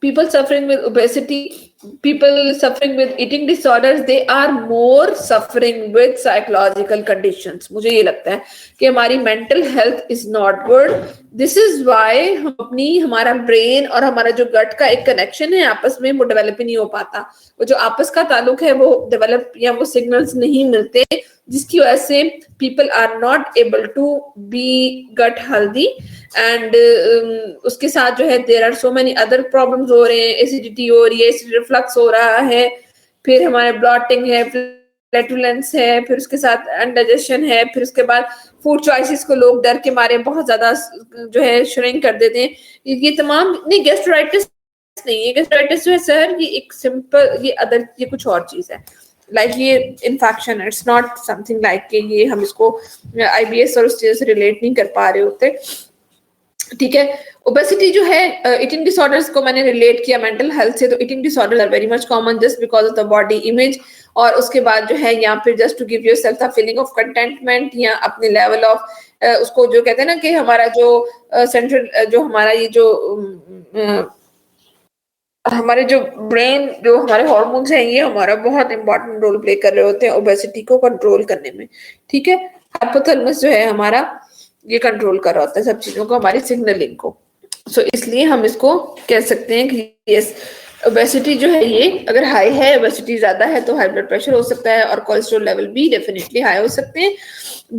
[SPEAKER 1] people suffering with obesity, people suffering with eating disorders, they are more suffering with psychological conditions. मुझे ये लगता है कि हमारी mental health is not good. This is why हम अपनी हमारा brain और हमारा जो gut का एक connection है आपस में वो develop ही नहीं हो पाता. वो जो आपस का ताल्लुक है वो develop या वो signals नहीं मिलते, जिसकी वजह से people are not able to be gut healthy. And उसके साथ जो है there are so many other problems हो रहे हैं, एसिडिटी हो रही है, एसिड रिफ्लक्स हो रहा है, फिर हमारे ब्लॉटिंग है, फ्लैटुलेंस है, फिर उसके साथ अनडाइजेशन है, फिर उसके बाद फूड चॉइसेस को लोग डर के मारे बहुत ज्यादा जो है श्रिंक कर देते हैं. ये तमाम नहीं, गेस्ट्राइटिस नहीं है, गेस्ट्राइटिस जो है सर ये एक सिंपल ये कुछ और चीज है. लाइक ये infection, it's not something like कि ये हम इसको IBS और उस चीज से रिलेट नहीं कर पा रहे होते. ठीक है. ओबेसिटी जो है ईटिंग डिसऑर्डर्स को मैंने रिलेट किया मेंटल हेल्थ से, तो eating disorders are very much common just because of the body image. और उसके बाद जो है यहाँ पे just to give yourself a feeling of contentment या अपने लेवल ऑफ उसको जो कहते हैं ना कि हमारा जो सेंट्रल जो हमारा ये जो हमारे जो ब्रेन जो हमारे हार्मोन्स हैं ये हमारा बहुत इंपॉर्टेंट रोल प्ले कर रहे होते हैं ओबेसिटी को कंट्रोल करने में. ठीक है. हाइपोथैलेमस जो है हमारा ये कंट्रोल कर रहा होता है सब चीजों को, हमारी सिग्नलिंग को. सो इसलिए हम इसको कह सकते हैं कि यस ओबेसिटी जो है ये अगर हाई है, ओबेसिटी ज्यादा है तो हाई ब्लड प्रेशर हो सकता है और कोलेस्ट्रॉल लेवल भी डेफिनेटली हाई हो सकते हैं.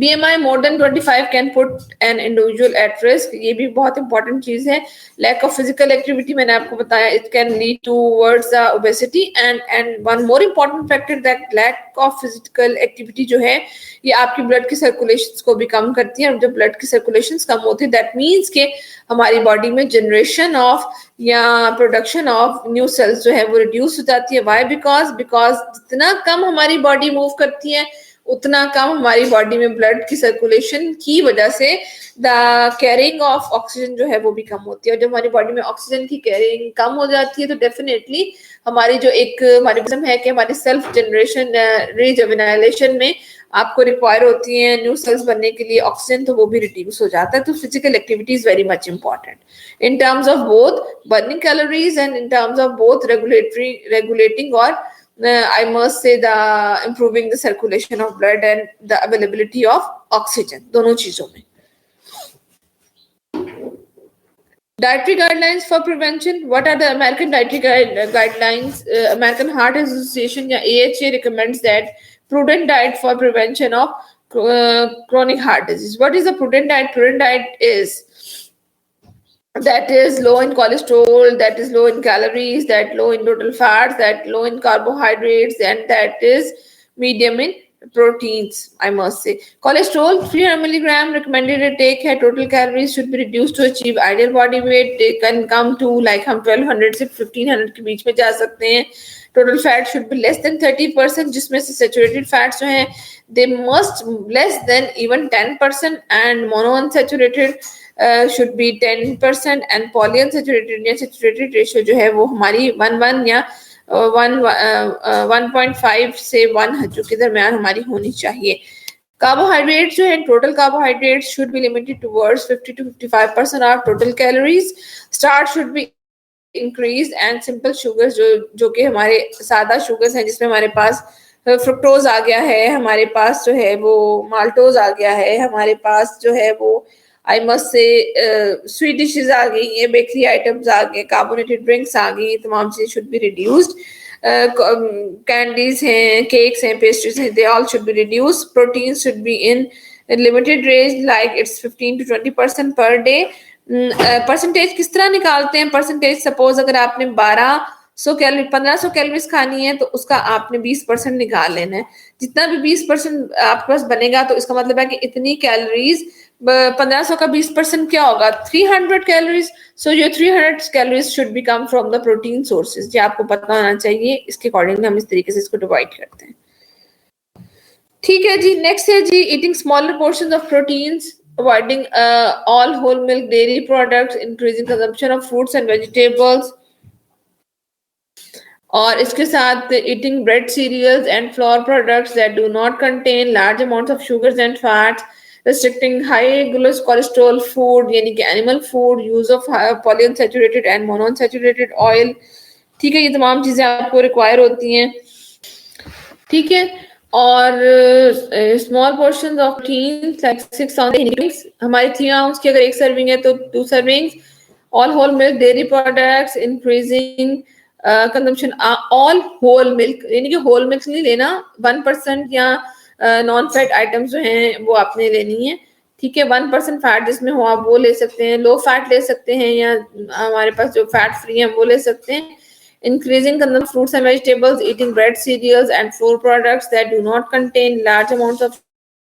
[SPEAKER 1] BMI more than 25 can put an individual at risk. ये भी बहुत इंपॉर्टेंट चीज है. लैक ऑफ फिजिकल एक्टिविटी मैंने आपको बताया it can lead towards the obesity. And one more important factor that lack of physical activity जो है ये आपकी ब्लड की सर्कुलेशन को भी कम करती है. और जब ब्लड की सर्कुलेशन कम होती है दैट मीन्स के हमारी बॉडी में जनरेशन ऑफ या प्रोडक्शन ऑफ न्यू सेल्स जो है वो रिड्यूस हो जाती है. वाई? बिकॉज जितना कम हमारी बॉडी मूव करती है उतना कम हमारी बॉडी में ब्लड की सर्कुलेशन की वजह से द कैरिंग ऑफ ऑक्सीजन जो है वो भी कम होती है. और जब हमारी बॉडी में ऑक्सीजन की कैरिंग कम हो जाती है तो डेफिनेटली हमारी जो एक हमारी है कि हमारी सेल्फ जनरेशन रीजवेनाइलेशन में आपको रिक्वायर होती है न्यू सेल्स बनने के लिए ऑक्सीजन, तो वो भी रिड्यूस हो जाता है. तो physical activity is very much important in terms of both burning calories and in terms of both regulating or I must say the improving the circulation of blood and the availability of oxygen. दोनों चीजों में. Dietary guidelines for prevention. What are the American dietary guidelines? American Heart Association या AHA recommends that prudent diet for prevention of chronic heart disease. What is a prudent diet? Prudent diet is that is low in cholesterol, that is low in calories, that low in total fats, that low in carbohydrates, and that is medium in proteins, I must say. Cholesterol 300 milligram recommended intake है. Total calories should be reduced to achieve ideal body weight. They can come to like हम 1200 से 1500 के बीच में जा सकते हैं. Total fat should be less than 30%, जिसमें से saturated fats जो हैं they must less than even 10%, and monounsaturated should be 10%, and polyunsaturated या saturated ratio जो है वो हमारी 1:1 या 1.5 से 1 के दरमियान हमारी होनी चाहिए. कार्बोहाइड्रेट जो है total carbohydrate should be limited towards 50 to 55% of total calories. Starch should be increase and simple sugars जो कि हमारे सादा शुगर्स हैं जिसमें हमारे पास फ्रुक्टोज आ गया है, हमारे पास जो है वो माल्टोज आ गया है, हमारे पास जो है वो I must say sweet dishes आ गई हैं, बेकरी आइटम्स आ गए, कार्बोनेटेड ड्रिंक्स आ गई, तमाम चीजें शुड बी रिड्यूस्ड. कैंडीज हैं, केक्स हैं, पेस्ट्रीज हैं, they all should be reduce. Protein should be in limited range like it's 15 to 20% per day. Percentage किस तरह निकालते हैं? परसेंटेज सपोज अगर आपने 1500 कैलोरीज खानी है तो उसका आपने 20% निकाल लेना है. जितना भी 20% आपके पास बनेगा तो इसका मतलब है कि इतनी कैलोरीज 1500 का 20% क्या होगा? 300 कैलोरीज. सो ये 300 calories should be come from the protein sources. ये आपको पता होना चाहिए. इसके अकॉर्डिंग हम इस तरीके से इसको डिवाइड करते हैं. ठीक है जी. नेक्स्ट है जी eating smaller portions of proteins, avoiding all whole milk dairy products, increasing consumption of fruits and vegetables. और इसके साथ eating bread, cereals and flour products that do not contain large amounts of sugars and fats, restricting high cholesterol food यानी कि animal food, use of polyunsaturated and monounsaturated oil, ठीक है, ये तमाम चीजें आपको रिक्वायर होती हैं, ठीक है। और small portion of protein like 6 हमारी 3 आउंस की अगर एक सर्विंग है तो 2 servings, all whole milk dairy products increasing consumption, all whole milk यानी कि होल मिल्क नहीं लेना, 1% या नॉन फैट आइटम्स जो हैं वो आपने लेनी है, ठीक है। 1% फैट जिसमें हो आप वो ले सकते हैं, लो फैट ले सकते हैं, या हमारे पास जो फैट फ्री है वो ले सकते हैं। Increasing consumption of fruits and vegetables, eating bread, cereals, and flour products that do not contain large amounts of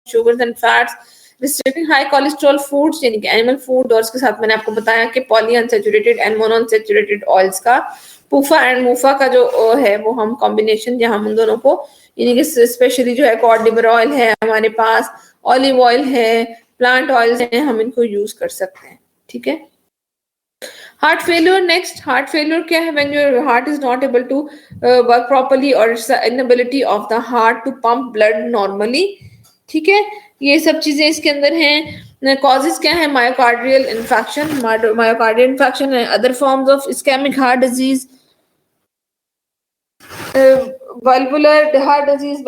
[SPEAKER 1] sugars and fats, restricting high cholesterol foods यानी कि animal food, और उसके साथ मैंने आपको बताया कि polyunsaturated and monounsaturated oils का पूफा एंड मूफा का जो है वो हम कॉम्बिनेशन, जहाँ हम उन दोनों को यानी कि स्पेशली जो है कॉड लिवर ऑयल है हमारे पास, ऑलिव ऑयल है, प्लांट ऑयल है, हम इनको यूज कर सकते हैं, ठीक है। Heart failure next. Heart failure क्या है? When your heart is not able to work properly, or it's the inability of the heart to pump blood normally, ठीक है, ये सब चीजें इसके अंदर हैं। कॉजेज क्या है? मायोकार्डियल इन्फेक्शन, मायोकार्डियल इन्फेक्शन है, other forms of ischaemic heart disease, valvular heart disease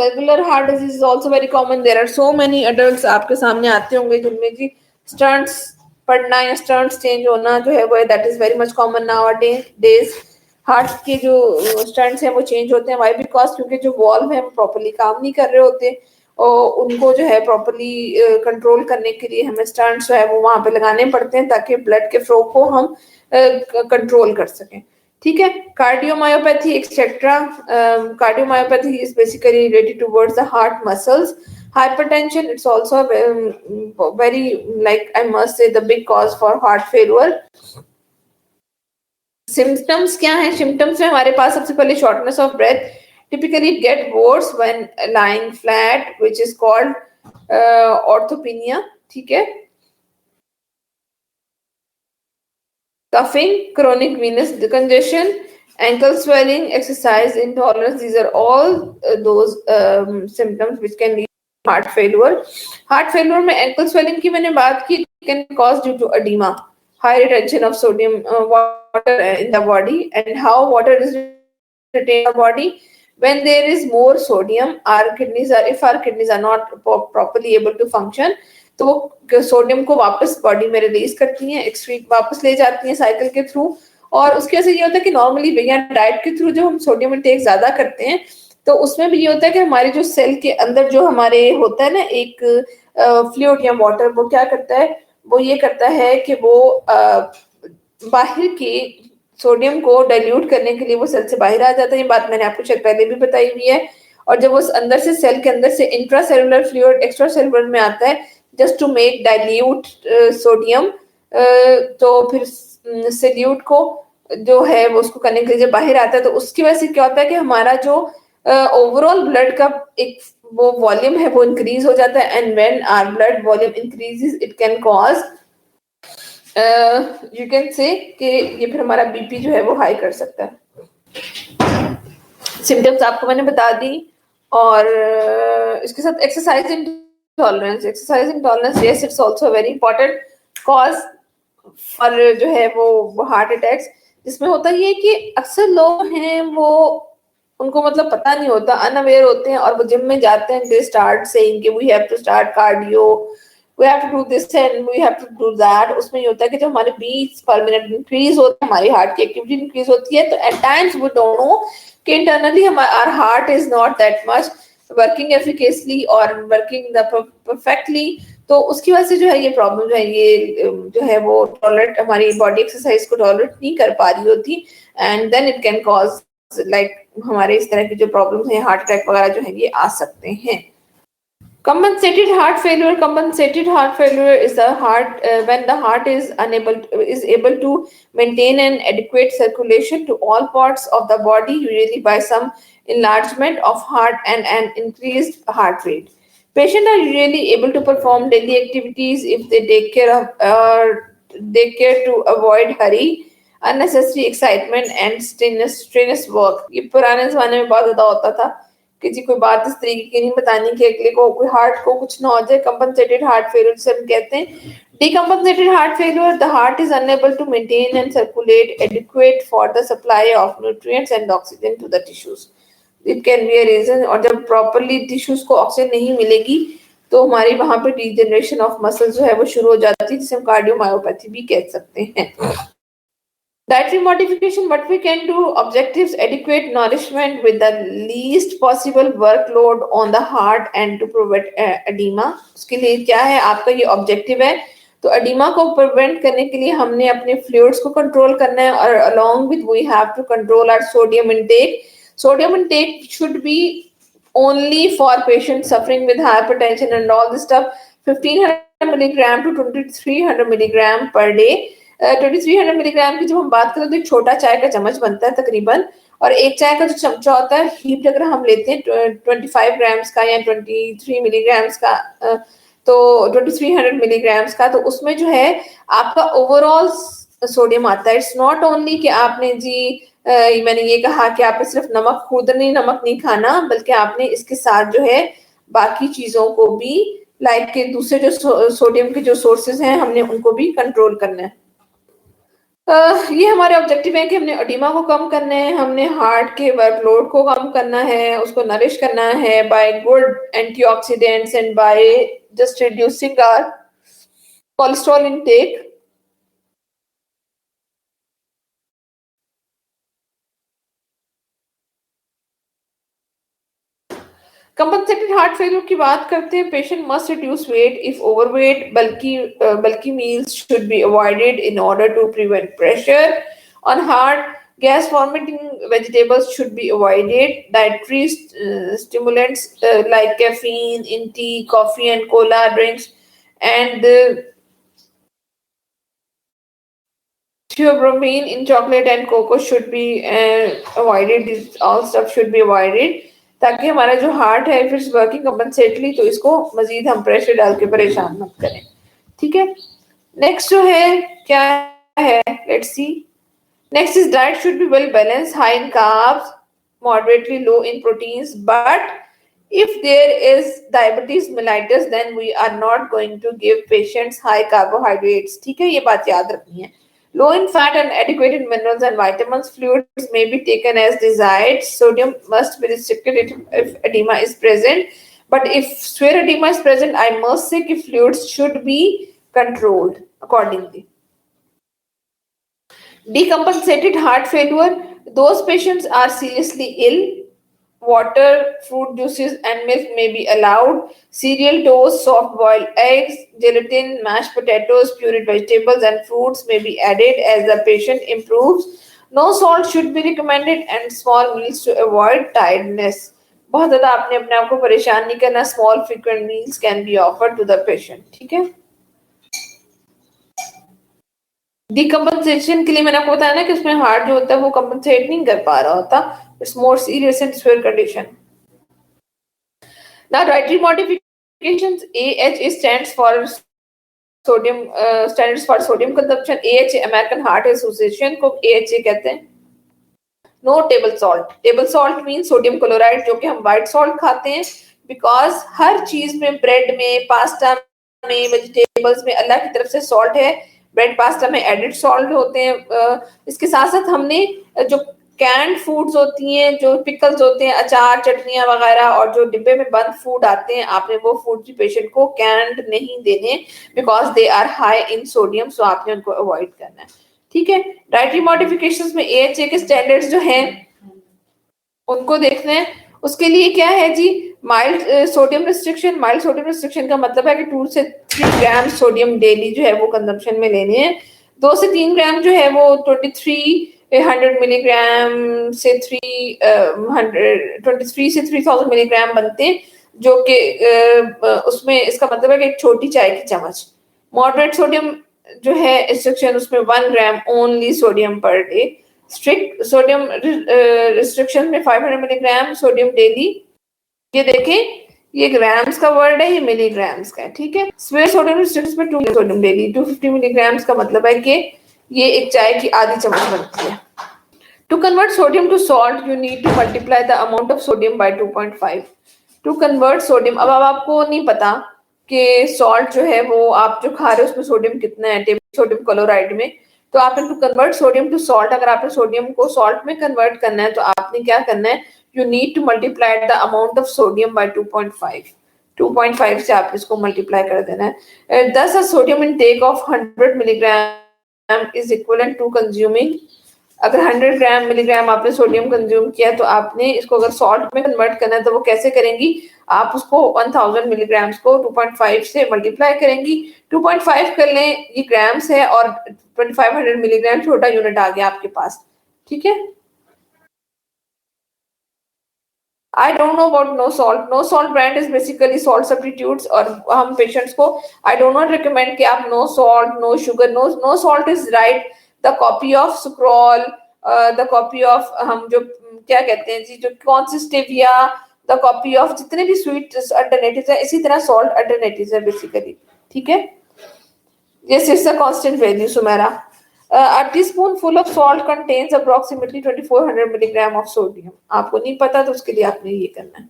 [SPEAKER 1] is also very common. There are so many adults आपके सामने आते होंगे जिनमें जी स्टंट्स पड़ना या स्टंट्स चेंज होना जो है वो that is very much common nowadays. Heart के जो स्टंट्स हैं वो चेंज होते हैं, वाई बिकॉज क्योंकि जो वॉल्व है वो प्रॉपर्ली काम नहीं कर रहे होते, और उनको जो है प्रॉपर्ली कंट्रोल करने के लिए हमें स्टंट्स जो है वो वहां पे लगाने पड़ते हैं ताकि ब्लड के फ्लो को हम कंट्रोल कर सकें, ठीक है। Cardiomyopathy etcetera, cardiomyopathy is basically related towards the heart muscles. Hypertension, it's also very, like I must say, the big cause for heart failure. Symptoms क्या है? Symptoms में हमारे पास सबसे पहले shortness of breath, typically it get worse when lying flat, which is called orthopnea, ठीक है। Coughing, chronic venous congestion, ankle swelling, exercise intolerance, these are all those symptoms which can lead to heart failure. Heart failure में ankle swelling की मैंने बात की, can cause due to edema, high retention of sodium water in the body, and how water is retained in the body when there is more sodium. Our kidneys are, if our kidneys are not properly able to function, तो वो sodium को वापस body में release करती हैं, excrete वापस ले जाती हैं साइकिल के थ्रू, और उसकी वजह से ये होता है कि नॉर्मली भैया डाइट के थ्रू जो हम सोडियम इंटेक ज्यादा करते हैं तो उसमें भी ये होता है कि हमारे जो सेल के अंदर जो हमारे होता है ना एक फ्लूइड या वाटर, वो क्या करता है, वो ये करता है कि वो बाहर के सोडियम को डाइल्यूट करने के लिए वो सेल से बाहर आ जाता है। ये बात मैंने आपको शायद पहले भी बताई हुई है। और जब वो अंदर से सेल के अंदर से intra cellular fluid extra cellular में आता है just to make dilute sodium, तो फिर सेल्यूट को जो है वो उसको करने के लिए जब बाहर आता है तो उसकी वजह से क्या होता है कि हमारा जो ओवरऑल ब्लड का एक वो वॉल्यूम है वो इंक्रीज हो जाता है, and when our blood volume increases it can cause you can say कि ये फिर हमारा बीपी जो है वो हाई कर सकता है। सिम्टम्स आपको मैंने बता दी, और इसके साथ exercise intolerance, yes, it's also a very important cause for जो है वो हार्ट अटैक्स, जिसमें होता ये है कि अक्सर लोग हैं वो उनको मतलब पता नहीं होता, अनअवेयर होते हैं, और वो जिम में जाते हैं, they start saying कि we have to start cardio, we have to do this and we have to do that। उसमें ये होता है कि जो हमारे beats per minute increase होता है, हमारी हार्ट की एक्टिविटी इंक्रीज होती है, तो at times we don't know कि internally our heart is not that much working efficaciously और वर्किंग परफेक्टली, तो उसकी वजह से जो है ये प्रॉब्लम जो है ये जो है वो टॉलरेट हमारी बॉडी एक्सरसाइज को टॉलरेट नहीं कर पा रही होती, and then it can cause like हमारे इस तरह की जो प्रॉब्लम्स हैं, हार्ट अटैक वगैरह जो है ये आ सकते हैं। Compensated heart failure is the heart when the heart is able to maintain an adequate circulation to all parts of the body, usually by some enlargement of heart and an increased heart rate. Patients are usually able to perform daily activities if they take care to avoid hurry, unnecessary excitement and strenuous work. ये पुराने जमाने में बहुत ज्यादा होता था कि जी कोई बात इस तरीके की नहीं बतानी कि अगले को कोई हार्ट को कुछ ना हो जाए। कंपनसेटेड हार्ट फेलियर जिसे हम कहते हैं। Decompensated heart failure, the heart is unable to maintain and circulate adequate for the supply of nutrients and oxygen to the tissues. It can be a reason, और जब properly tissues को oxygen नहीं मिलेगी तो हमारी वहां पे डिजेनरेशन ऑफ मसल जो है वो शुरू हो जाती है, जिसे हम कार्डियोमायोपैथी भी कह सकते हैं। Dietary modification, what we can do, objectives, adequate nourishment with the least possible workload on the heart and to prevent edema. उसके लिए क्या है आपका ये ऑब्जेक्टिव है। तो एडिमा को प्रिवेंट करने के लिए हमने अपने फ्लूइड्स को कंट्रोल करना है और along with we have to control our sodium intake. Sodium intake should be only for patients suffering with hypertension and all this stuff, 1500 milligram to 2300 milligram per day। 2300 milligram की जब हम बात करें तो एक छोटा चाय का चम्मच बनता है तकरीबन, और एक चाय का जो चमचा होता है हीट अगर हम लेते हैं 25 ग्राम्स का या 23 मिलीग्राम्स का, तो 2300 मिलीग्राम्स का, तो उसमें जो है आपका ओवरऑल सोडियम आता है। इट्स नॉट ओनली कि आपने जी मैंने ये कहा कि आपने सिर्फ नमक खुदनी नमक नहीं खाना, बल्कि आपने इसके साथ जो है बाकी चीजों को भी लाइक के दूसरे जो सोडियम के जो सोर्सेज हैं हमने उनको भी कंट्रोल करना है। ये हमारे ऑब्जेक्टिव है कि हमने एडिमा को कम करना है, हमने हार्ट के वर्कलोड को कम करना है, उसको नरिश करना है by good antioxidants and by just reducing our cholesterol intake. Compensated heart failure की बात करते हैं। Patient must reduce weight if overweight, बल्कि meals should be avoided in order to prevent pressure on heart. Gas vomiting vegetables should be avoided. Dietary stimulants like caffeine in tea, coffee, and cola drinks, and theobromine in chocolate and cocoa should be avoided. This all stuff should be avoided ताकि हमारा जो heart है if it's working कंपनसेटली तो इसको मजीद हम pressure डाल के परेशान मत करें। ठीक है, नेक्स्ट जो है क्या है, let's see. Next is diet should be well balanced, high in carbs, moderately low in proteins. But if there is diabetes mellitus, then we are not going to give patients high carbohydrates. ठीक है, ये बात याद रखनी है। Low in fat and adequate in minerals and vitamins. Fluids may be taken as desired. Sodium must be restricted if edema is present. But if severe edema is present, I must say that fluids should be controlled accordingly. Decompensated heart failure, those patients are seriously ill. Water, fruit juices and milk may be allowed. Cereal, toast, soft boiled eggs, gelatin, mashed potatoes, pureed vegetables and fruits may be added as the patient improves. No salt should be recommended and small meals to avoid tiredness. बहुत ज़्यादा आपने अपने आप को परेशान नहीं करना। Small frequent meals can be offered to the patient. ठीक है, डिकम्पनसेशन के लिए मैंने आपको बताया ना कि उसमें हार्ट जो होता है वो कंपनसेट नहीं कर पा रहा होता। It's more serious and severe condition. Now dietary modifications, AHA stands for sodium, standards for sodium consumption. AHA American Heart Association को AHA कहते हैं। No table salt, table salt mean sodium chloride, जो कि हम व्हाइट सॉल्ट खाते हैं, because हर चीज में, ब्रेड में, पास्ता में, वेजिटेबल्स में अल्लाह की तरफ से सॉल्ट है। ब्रेड पास्ता में एडिड सॉल्ट होते हैं। इसके साथ साथ हमने जो कैंड फूड्स होती हैं, जो पिकल्स होते हैं, अचार, चटनियां वगैरह, और जो डिब्बे में बंद फूड आते हैं, आपने वो फूड भी पेशेंट को कैंड नहीं देने, because they are high in sodium, so आपने उनको अवॉइड करना है। ठीक है, डाइटरी मॉडिफिकेशंस में AHA के स्टैंडर्ड्स जो हैं उनको देखना है। उसके लिए क्या है जी, mild sodium restriction. Mild sodium restriction का मतलब है कि 2 से 3 ग्राम सोडियम डेली जो है वो कंजम्पशन में लेने हैं। 2 से 3 ग्राम जो है वो 2300 मिलीग्राम से 23 से 3000 मिलीग्राम बनते हैं, जो कि उसमें इसका मतलब है कि एक छोटी चाय की चम्मच। मॉडरेट सोडियम जो है रिस्ट्रिक्शन, उसमें 1 gram only sodium per day. Strict sodium restriction में 500 मिलीग्राम सोडियम डेली। ये देखें, ये ग्राम्स का वर्ड है, ये मिलीग्राम्स का है। ठीक है, स्वेयर सोडियम रिस्ट्रिक्शन में 2 सोडियम डेली, 250 मिलीग्राम्स का मतलब है कि ये एक चाय की आधी चम्मच बनती है। To convert sodium to salt, you need to multiply the amount of sodium by 2.5. To convert sodium, अब आपको नहीं पता कि salt जो है वो आप जो खा रहे हो उसमें सोडियम कितना है सोडियम क्लोराइड में, तो आपने to convert sodium to salt, अगर आपने सोडियम को सॉल्ट में कन्वर्ट करना है तो आपने क्या करना है, you need to multiply the amount of sodium by 2.5. 2.5 से आप इसको मल्टीप्लाई कर देना है. Thus a sodium intake of 100 milligram is equivalent to consuming, अगर 100 ग्राम मिलीग्राम आपने सोडियम कंज्यूम किया तो आपने इसको अगर सॉल्ट में कन्वर्ट करना है तो वो कैसे करेंगी, आप उसको 1000 मिलीग्राम्स को 2.5 से मल्टीप्लाई करेंगी. 2.5 कर लें, ये ग्राम्स है और 2500 मिलीग्राम छोटा यूनिट आ गया आपके पास. ठीक है. I don't know about no salt. No salt brand is basically salt substitutes. और हम पेशेंट्स को I do not recommend कि आप no salt, no sugar, no salt is right. The copy of sucrol, the copy of हम जो क्या कहते हैं जी, जो कौन सी स्टेविया, the copy of जितने भी स्वीट अल्टरनेटिव्स है, इसी तरह सॉल्ट अल्टरनेटिव्स है बेसिकली. ठीक है. Yes, it's a constant value, Sumera. A teaspoonful of salt contains approximately 2400 milligram of sodium. आपको नहीं पता तो उसके लिए आपने ये करना है.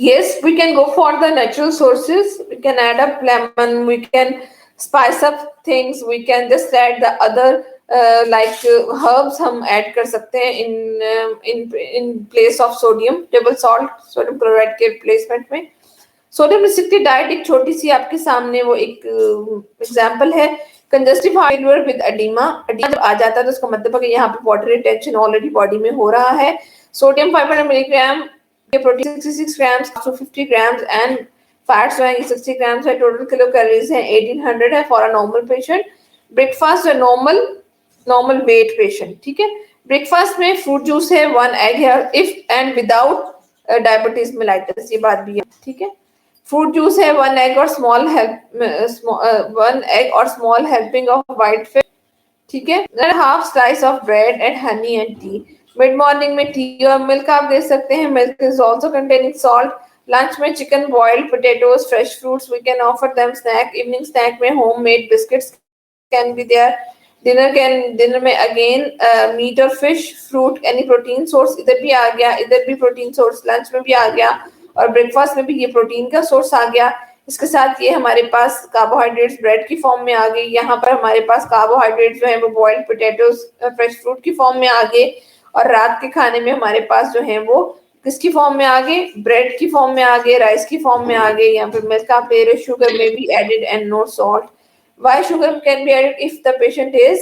[SPEAKER 1] Yes, we can go for the natural sources. We can add up lemon. We can spice up things. We can just add the other like herbs हम add कर सकते हैं in place of sodium, table salt, sodium chloride के replacement में. Sodium restricted diet एक छोटी सी आपके सामने वो एक एग्जांपल है. Congestive heart failure with oedema, oedema जब आ जाता है तो उसका मतलब है कि यहाँ पे वाटर रिटेंशन ऑलरेडी बॉडी में हो रहा है. Sodium 500 milligram, protein 66 grams, 50 grams and fats है 60 ग्राम्स है. टोटल किलो कैलोरीज है 1800 है for a normal patient. Breakfast है नॉर्मल वेट पेशेंट. ठीक है. ब्रेकफास्ट में फ्रूट जूस है, 1 एग है if and without diabetes mellitus, ये बात भी है. ठीक है. फ्रूट जूस है 1 एग और small helping of white fish. ठीक है. Half slice of bread and honey and tea. Mid morning में टी और मिल्क आप दे सकते हैं. Milk is also containing salt. Lunch में chicken, boiled potatoes, fresh fruits, we can offer them snack. Evening snack में home made biscuits can be there. Dinner में again meat और fish, fruit, any protein source, इधर भी आ गया, इधर भी protein source lunch में भी आ गया और ब्रेकफास्ट में भी ये प्रोटीन का सोर्स आ गया. इसके साथ ये हमारे पास कार्बोहाइड्रेट्स ब्रेड की फॉर्म में आ गई. यहाँ पर हमारे पास कार्बोहाइड्रेट्स जो है वो बॉइल्ड पोटैटोज, फ्रेश फ्रूट की फॉर्म में आ गए. और रात के खाने में हमारे पास जो है वो किसकी फॉर्म में आ गए, ब्रेड की फॉर्म में आ गए, राइस की फॉर्म में आ गए. यहाँ पे मिल्क आप ले रहे हो. शुगर में भी added and no salt. Why sugar can be added if the patient is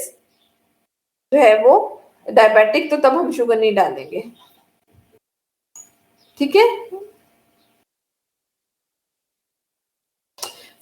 [SPEAKER 1] जो है वो डायबिटिक, तो तब हम शुगर नहीं डालेंगे. ठीक है.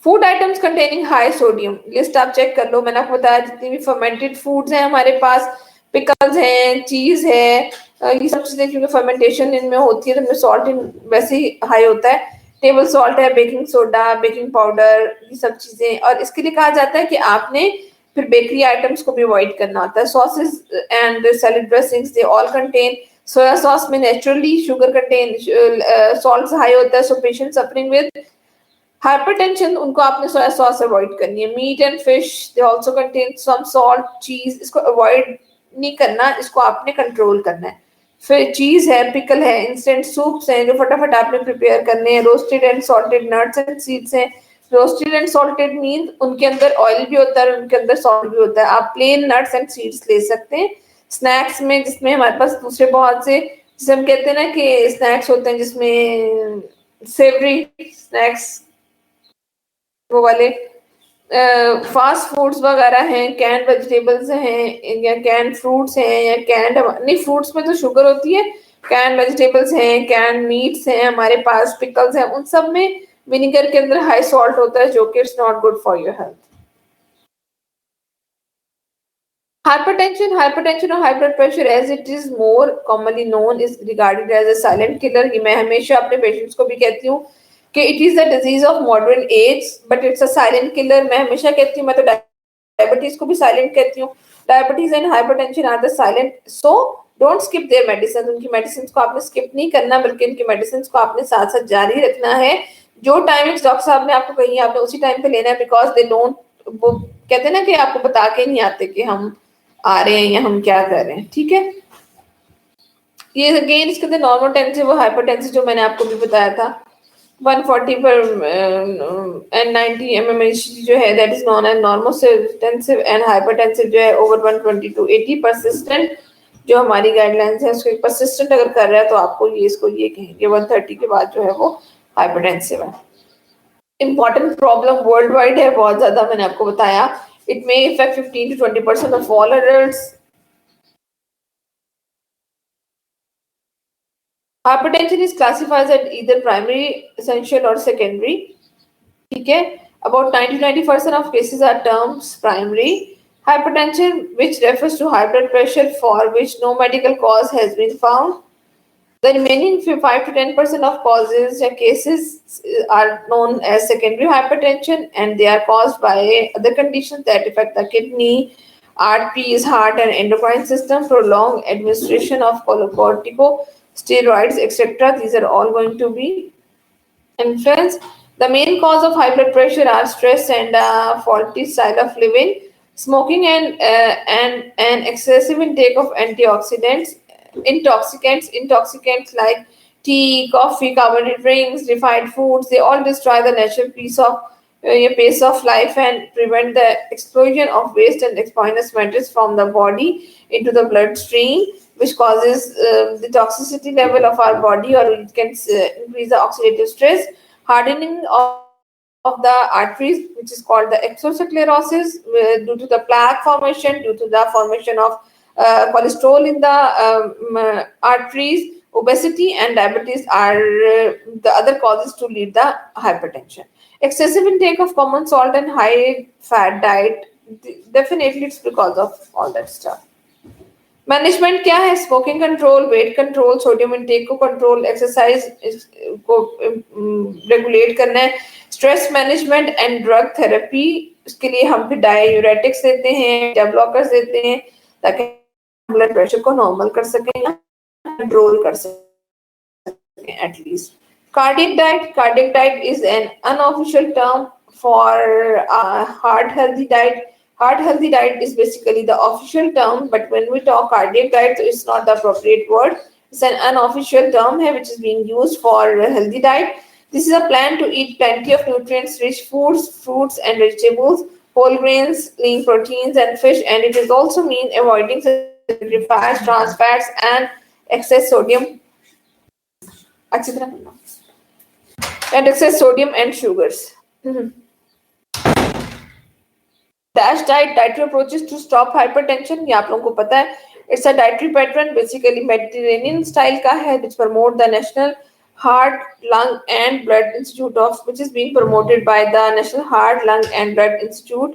[SPEAKER 1] Food items containing high sodium, list आप चेक कर लो. मैंने आपको बताया जितनी भी फर्मेंटेड फूड्स हैं हमारे पास, पिकल्स हैं, चीज है, ये सब चीजें क्योंकि फर्मेंटेशन इनमें होती है तो इनमें सॉल्ट वैसे ही हाई होता है. टेबल सॉल्ट है, बेकिंग सोडा, बेकिंग पाउडर, ये सब चीजें. और इसके लिए कहा जाता है कि आपने फिर बेकरी आइटम्स को भी अवॉइड करना होता है. Sauces and salad dressings they all contain soy sauce में naturally sugar contain, salt high होता है. So patient suffering with hypertension, उनको आपने सोया सॉस अवॉइड करनी है. Meat and fish they also contain some salt. Cheese इसको avoid नहीं करना, इसको आपने कंट्रोल करना है. फिर चीज है, पिकल है, इंस्टेंट सूप्स हैं जो फटाफट आपने प्रिपेयर करने हैं. Roasted and salted nuts and seeds हैं. रोस्टेड एंड सॉल्टेड मीन उनके अंदर ऑयल भी होता है, उनके अंदर सॉल्ट भी होता है. आप प्लेन नट्स एंड सीड्स ले सकते हैं. स्नैक्स में जिसमें हमारे पास दूसरे बहुत से, जिसे हम कहते हैं ना कि स्नैक्स होते हैं जिसमें सेवरी स्नैक्स, वो वाले फास्ट फूड्स वगैरह हैं, कैन वेजिटेबल्स हैं या कैन फ्रूट्स हैं या कैन, नहीं फ्रूट्स में तो शुगर होती है. कैन वेजिटेबल्स हैं, कैन मीट्स हैं हमारे पास, पिकल्स हैं, उन सब में विनेगर के अंदर हाई सॉल्ट होता है जो कि it's not good for your health. Hypertension or high blood pressure, as it is more commonly known, is regarded as a silent killer. ये मैं हमेशा अपने पेशेंट्स को भी कहती हूँ कि it is the disease of modern age but it's a silent killer. मैं हमेशा कहती हूँ, मैं तो डायबिटीज को भी साइलेंट कहती हूँ. Diabetes and hypertension are the silent. So don't skip their medicine. उनकी मेडिसिन को आपने स्किप नहीं करना, बल्कि उनकी मेडिसिन को आपने साथ साथ जारी रखना है. जो टाइमिंग्स डॉक्टर साहब ने आपको कही आपने उसी टाइम पे लेना है. बिकॉज दे डोंट, वो कहते हैं ना कि आपको बता के नहीं आते कि हम आ रहे हैं या हम क्या कर रहे हैं, ठीक है। ये अगेन इसके अंदर नॉर्मल टेंसिव और हाइपरटेंसिव जो मैंने आपको भी बताया था 140 पर एंड 90 mmHg जो है that is known as normotensive and hypertensive जो है ओवर 120 to 80 परसिस्टेंट जो हमारी गाइडलाइंस है उसको परसिस्टेंट अगर कर रहा है तो आपको ये इसको ये कहेंगे 130 के बाद जो है वो हाइपरटेंसिव है। इम्पॉर्टेंट प्रॉब्लम वर्ल्ड वाइड है बहुत ज्यादा, मैंने आपको बताया it may effect 15 to 20% of all adults. Hypertension is classified as either primary, essential or secondary. ठीक है, about 90 to 90% of cases are termed primary. Hypertension, which refers to high blood pressure for which no medical cause has been found. The remaining 5 to 10% of causes or cases are known as secondary hypertension, and they are caused by other conditions that affect the kidney, arteries, heart, and endocrine system. Prolonged administration of corticosteroids, etc. These are all going to be influenced. The main cause of high blood pressure are stress and faulty style of living, smoking, and an excessive intake of antioxidants, intoxicants like tea, coffee, carbonated drinks, refined foods. They all destroy the natural pace of life and prevent the explosion of waste and exogenous matters from the body into the bloodstream, which causes the toxicity level of our body, or it can increase the oxidative stress, hardening of the arteries, which is called the atherosclerosis, due to the plaque formation, due to the formation of cholesterol in the arteries. Obesity and diabetes are the other causes to lead the hypertension. Excessive intake of common salt and high fat diet, definitely it's because of all that stuff. Management क्या है? Smoking control, weight control, sodium intake को control, exercise को regulate करना है, stress management and drug therapy. इसके लिए हम फिर डाययूरेटिक्स देते हैं, बीटा ब्लॉकर्स देते हैं ताकि ब्लड प्रेशर को नॉर्मल कर सकें या कंट्रोल कर सकें at least. Cardiac diet is an unofficial term for heart healthy diet. Heart healthy diet is basically the official term, but when we talk cardiac diet, so it's not the appropriate word. It's an unofficial term here which is being used for healthy diet. This is a plan to eat plenty of nutrients-rich foods, fruits and vegetables, whole grains, lean proteins and fish, and it is also mean avoiding saturated fats, trans fats, and excess sodium. And excess sodium and sugars. DASH diet, dietary approaches to stop hypertension, ये आप लोगों को पता है. It's a dietary pattern basically Mediterranean style का है which promote the National Heart Lung and Blood Institute of which is being promoted by the National Heart Lung and Blood Institute,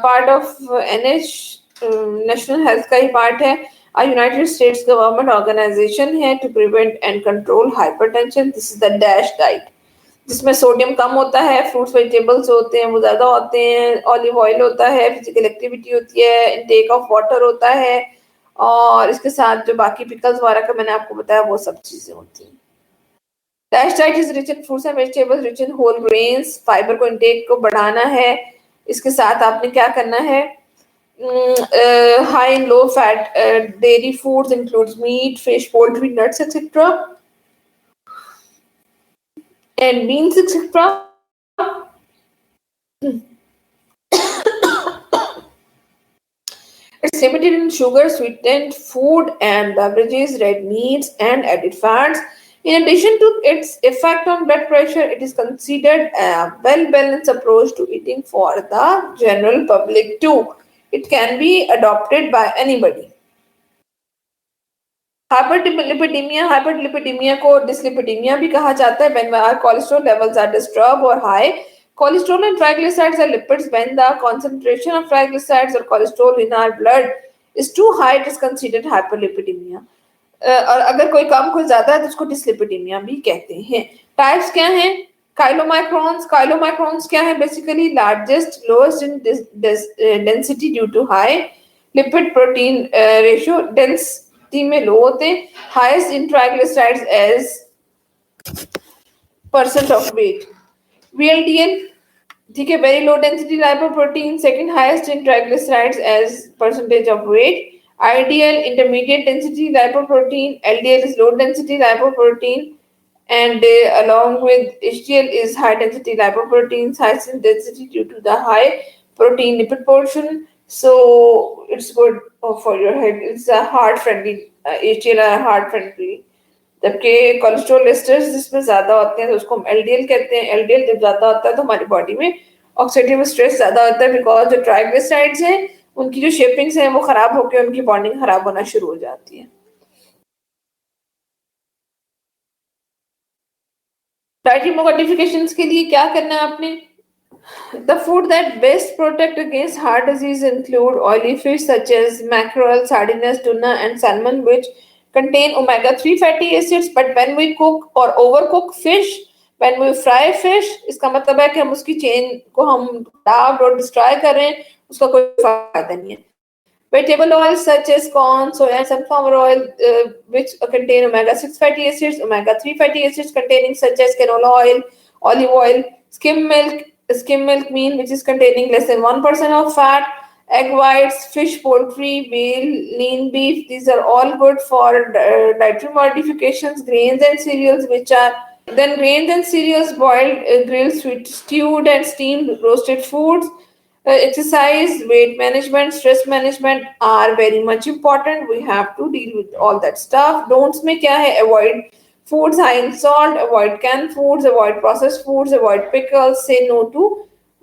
[SPEAKER 1] part of NH National Health का ही part है. United States government organisation है to prevent and control hypertension. This is the dash diet जिसमें sodium कम होता है, fruits vegetables होते हैं वो ज्यादा होते हैं, ऑलिव ऑयल होता है, फिजिकल एक्टिविटी होती है, इनटेक ऑफ वाटर होता है, और इसके साथ जो बाकी पिकल्स वगैरह का मैंने आपको बताया वो सब चीजें होती हैं. DASH diet is rich in fruits and vegetables, rich in whole grains. Fibre को इनटेक को बढ़ाना है. इसके साथ आपने क्या करना है? High in low fat dairy foods includes meat, fish, poultry, nuts etcetera and beans, etc. It's limited in sugar, sweetened food and beverages, red meats, and added fats. In addition to its effect on blood pressure, it is considered a well-balanced approach to eating for the general public too. It can be adopted by anybody. Hyperlipidemia को dyslipidemia भी कहा जाता है when our cholesterol levels are disturbed or high. Cholesterol and triglycerides are lipids. When the concentration of triglycerides or cholesterol in our blood is too high, it is considered hyperlipidemia. और अगर कोई कम कोई ज्यादा है तो उसको डिसलिपिडेमिया भी कहते हैं. टाइप्स क्या हैं? काइलोमाइक्रॉन्स क्या है? Basically largest lowest in density due to high lipid protein ratio. Dense में लो होते हैं. Highest in triglycerides as percent of weight. VLDL ठीक है, very low density lipoprotein, second highest in triglycerides as percentage of weight. Ideal intermediate density lipoprotein, LDL is low density lipoprotein, and along with HDL is high density lipoproteins, high density due to the high protein lipid portion. So it's good for your head. It's a heart friendly. HDL are heart friendly. जबकि cholesterol asters जिसमें ज्यादा होते हैं तो उसको हम LDL कहते हैं। एलडीएल जब ज्यादा होता है तो हमारी बॉडी में ऑक्सीडेटिव स्ट्रेस ज्यादा होता है, बिकॉज जो ट्राइग्लिसराइड्स हैं उनकी जो शेपिंग्स हैं वो खराब होकर उनकी बॉन्डिंग खराब होना शुरू हो जाती है। डाइटरी मॉडिफिकेशंस के लिए क्या करना है आपने? The food that best protect against heart disease include oily fish such as mackerel, sardines, tuna, and salmon, which contain omega-3 fatty acids. But when we cook or overcook fish, when we fry fish, इसका मतलब है कि हम उसकी chain को हम खराब और डिस्ट्रॉय कर रहे हैं, उसका कोई फायदा नहीं है। Vegetable oils such as corn, soya, and sunflower oil, which contain omega-6 fatty acids, omega-3 fatty acids containing such as canola oil, olive oil, skim milk mean which is containing less than 1% of fat, egg whites, fish, poultry, veal, lean beef. These are all good for dietary modifications. Grains and cereals, which are then grains and cereals, boiled, grilled, sweet, stewed, and steamed roasted foods. Exercise, weight management, stress management are very much important. We have to deal with all that stuff. Don'ts में क्या है? Avoid foods high in salt, avoid canned foods, avoid processed foods, avoid pickles, say no to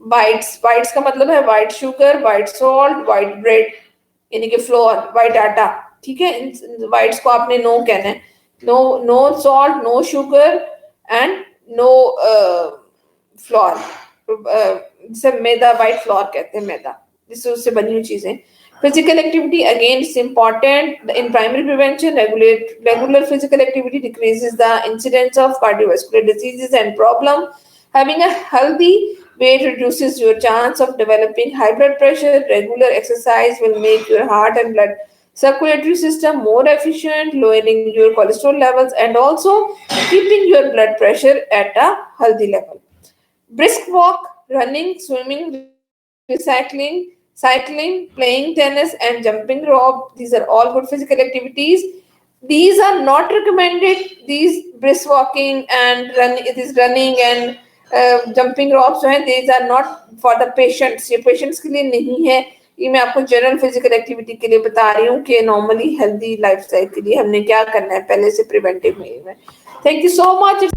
[SPEAKER 1] bites. Bites का मतलब है white sugar, white salt, white bread, यानी कि flour, white आटा, ठीक है? इन whites को आपने no कहना है. No salt, no sugar, and no flour. जिसे मैदा, white flour कहते हैं मैदा, जिससे उससे बनी हुई चीजें. Physical activity again is important in primary prevention. Regular physical activity decreases the incidence of cardiovascular diseases and problem. Having a healthy weight reduces your chance of developing high blood pressure. Regular exercise will make your heart and blood circulatory system more efficient, lowering your cholesterol levels and also keeping your blood pressure at a healthy level. Brisk walk, running, swimming, cycling, playing tennis, and jumping rope. These are all good physical activities. These are not recommended. These brisk walking and running and jumping ropes, these are not for the patients. ये patients के लिए नहीं है. ये मैं आपको general physical activity के लिए बता रही हूँ कि नॉर्मली हेल्दी लाइफस्टाइल के लिए हमने क्या करना है पहले से प्रिवेंटिव में. Thank you so much.